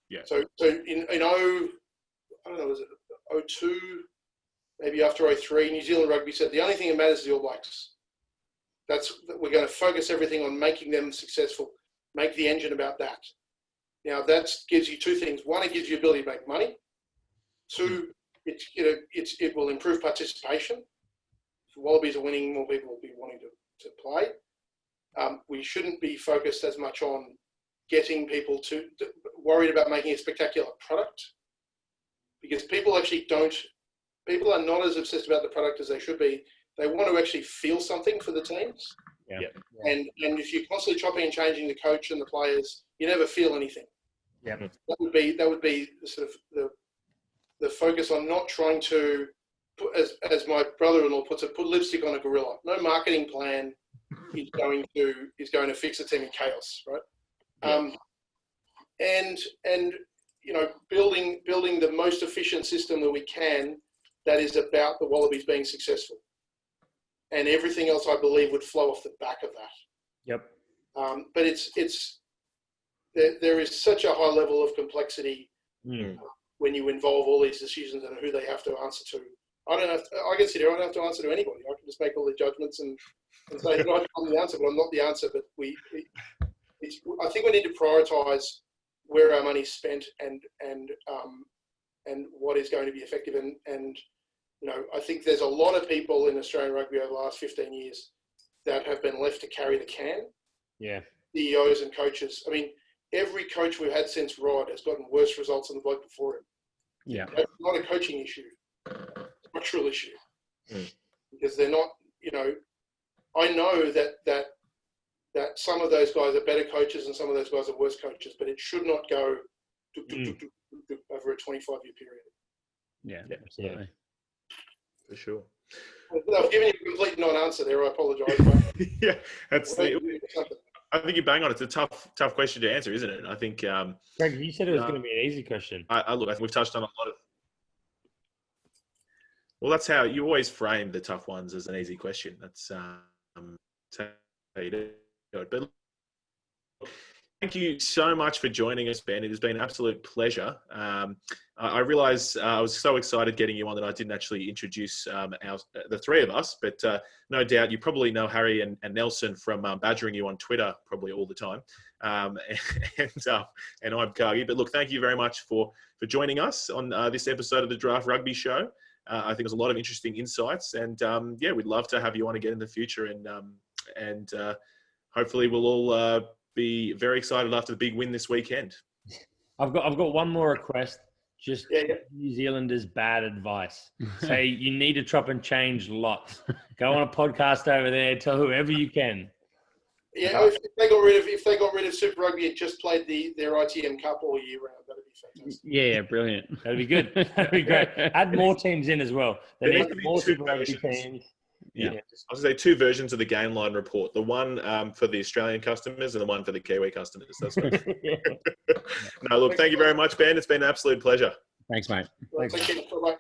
Speaker 3: Yeah.
Speaker 6: So in I don't know, was it 02, maybe after 03, New Zealand Rugby said the only thing that matters is the All Blacks. We're going to focus everything on making them successful, make the engine about that. Now that gives you two things. One, it gives you the ability to make money. Two, it will improve participation. If the Wallabies are winning, more people will be wanting to play. We shouldn't be focused as much on getting people worried about making a spectacular product, because people are not as obsessed about the product as they should be. They want to actually feel something for the teams.
Speaker 4: Yeah.
Speaker 6: And if you're constantly chopping and changing the coach and the players, you never feel anything.
Speaker 4: Yeah.
Speaker 6: That would be sort of the focus on not trying to put, as my brother-in-law puts it, put lipstick on a gorilla. No marketing plan is going to fix a team in chaos, right?
Speaker 3: Yeah.
Speaker 6: And building the most efficient system that we can that is about the Wallabies being successful, and everything else I believe would flow off the back of that.
Speaker 4: Yep.
Speaker 6: But there is such a high level of complexity when you involve all these decisions and who they have to answer to. I consider I don't have to answer to anybody. I can just make all the judgments and say that I'm the answer, but I'm not the answer. But I think we need to prioritise where our money's spent and what is going to be effective. And you know, I think there's a lot of people in Australian rugby over the last 15 years that have been left to carry the can.
Speaker 5: Yeah.
Speaker 6: CEOs and coaches. I mean, every coach we've had since Rod has gotten worse results than the bloke before him.
Speaker 4: Yeah.
Speaker 6: It's not a coaching issue, it's a structural issue. Because they're not, you know, I know that some of those guys are better coaches and some of those guys are worse coaches, but it should not go over a 25-year period.
Speaker 4: Yeah, absolutely.
Speaker 3: For sure.
Speaker 6: I've given you a complete non-answer there. I apologise.
Speaker 3: Yeah, I think you bang on. It's a tough question to answer, isn't it? I think.
Speaker 5: Greg, you said it was going to be an easy question.
Speaker 3: I think we've touched on a lot of. Well, that's how you always frame the tough ones as an easy question. That's how you do it. But thank you so much for joining us, Ben. It has been an absolute pleasure. I realised I was so excited getting you on that I didn't actually introduce the three of us, but no doubt you probably know Harry and Nelson from badgering you on Twitter probably all the time. And I'm Cargie. But look, thank you very much for joining us on this episode of the Draft Rugby Show. I think there's a lot of interesting insights, and yeah, we'd love to have you on again in the future, and hopefully we'll all be very excited after the big win this weekend.
Speaker 5: I've got one more request. Just New Zealanders' bad advice. Say you need to chop and change lots. Go on a podcast over there. Tell whoever you can.
Speaker 6: Yeah, if they got rid of Super Rugby and just played their ITM Cup all year round, that'd be fantastic.
Speaker 4: Yeah, brilliant.
Speaker 5: That'd be good. That'd be great. Add more teams in as well. There
Speaker 3: There
Speaker 5: needs
Speaker 3: needs to be
Speaker 5: more
Speaker 3: two
Speaker 5: Super Rugby
Speaker 3: versions.
Speaker 5: teams.
Speaker 3: Yeah. I was going to say 2 versions of the game line report. The one for the Australian customers and the one for the Kiwi customers. That's what No, look, thank you very much, Ben. It's been an absolute pleasure.
Speaker 4: Thanks, mate.
Speaker 6: Thank you. Bye-bye.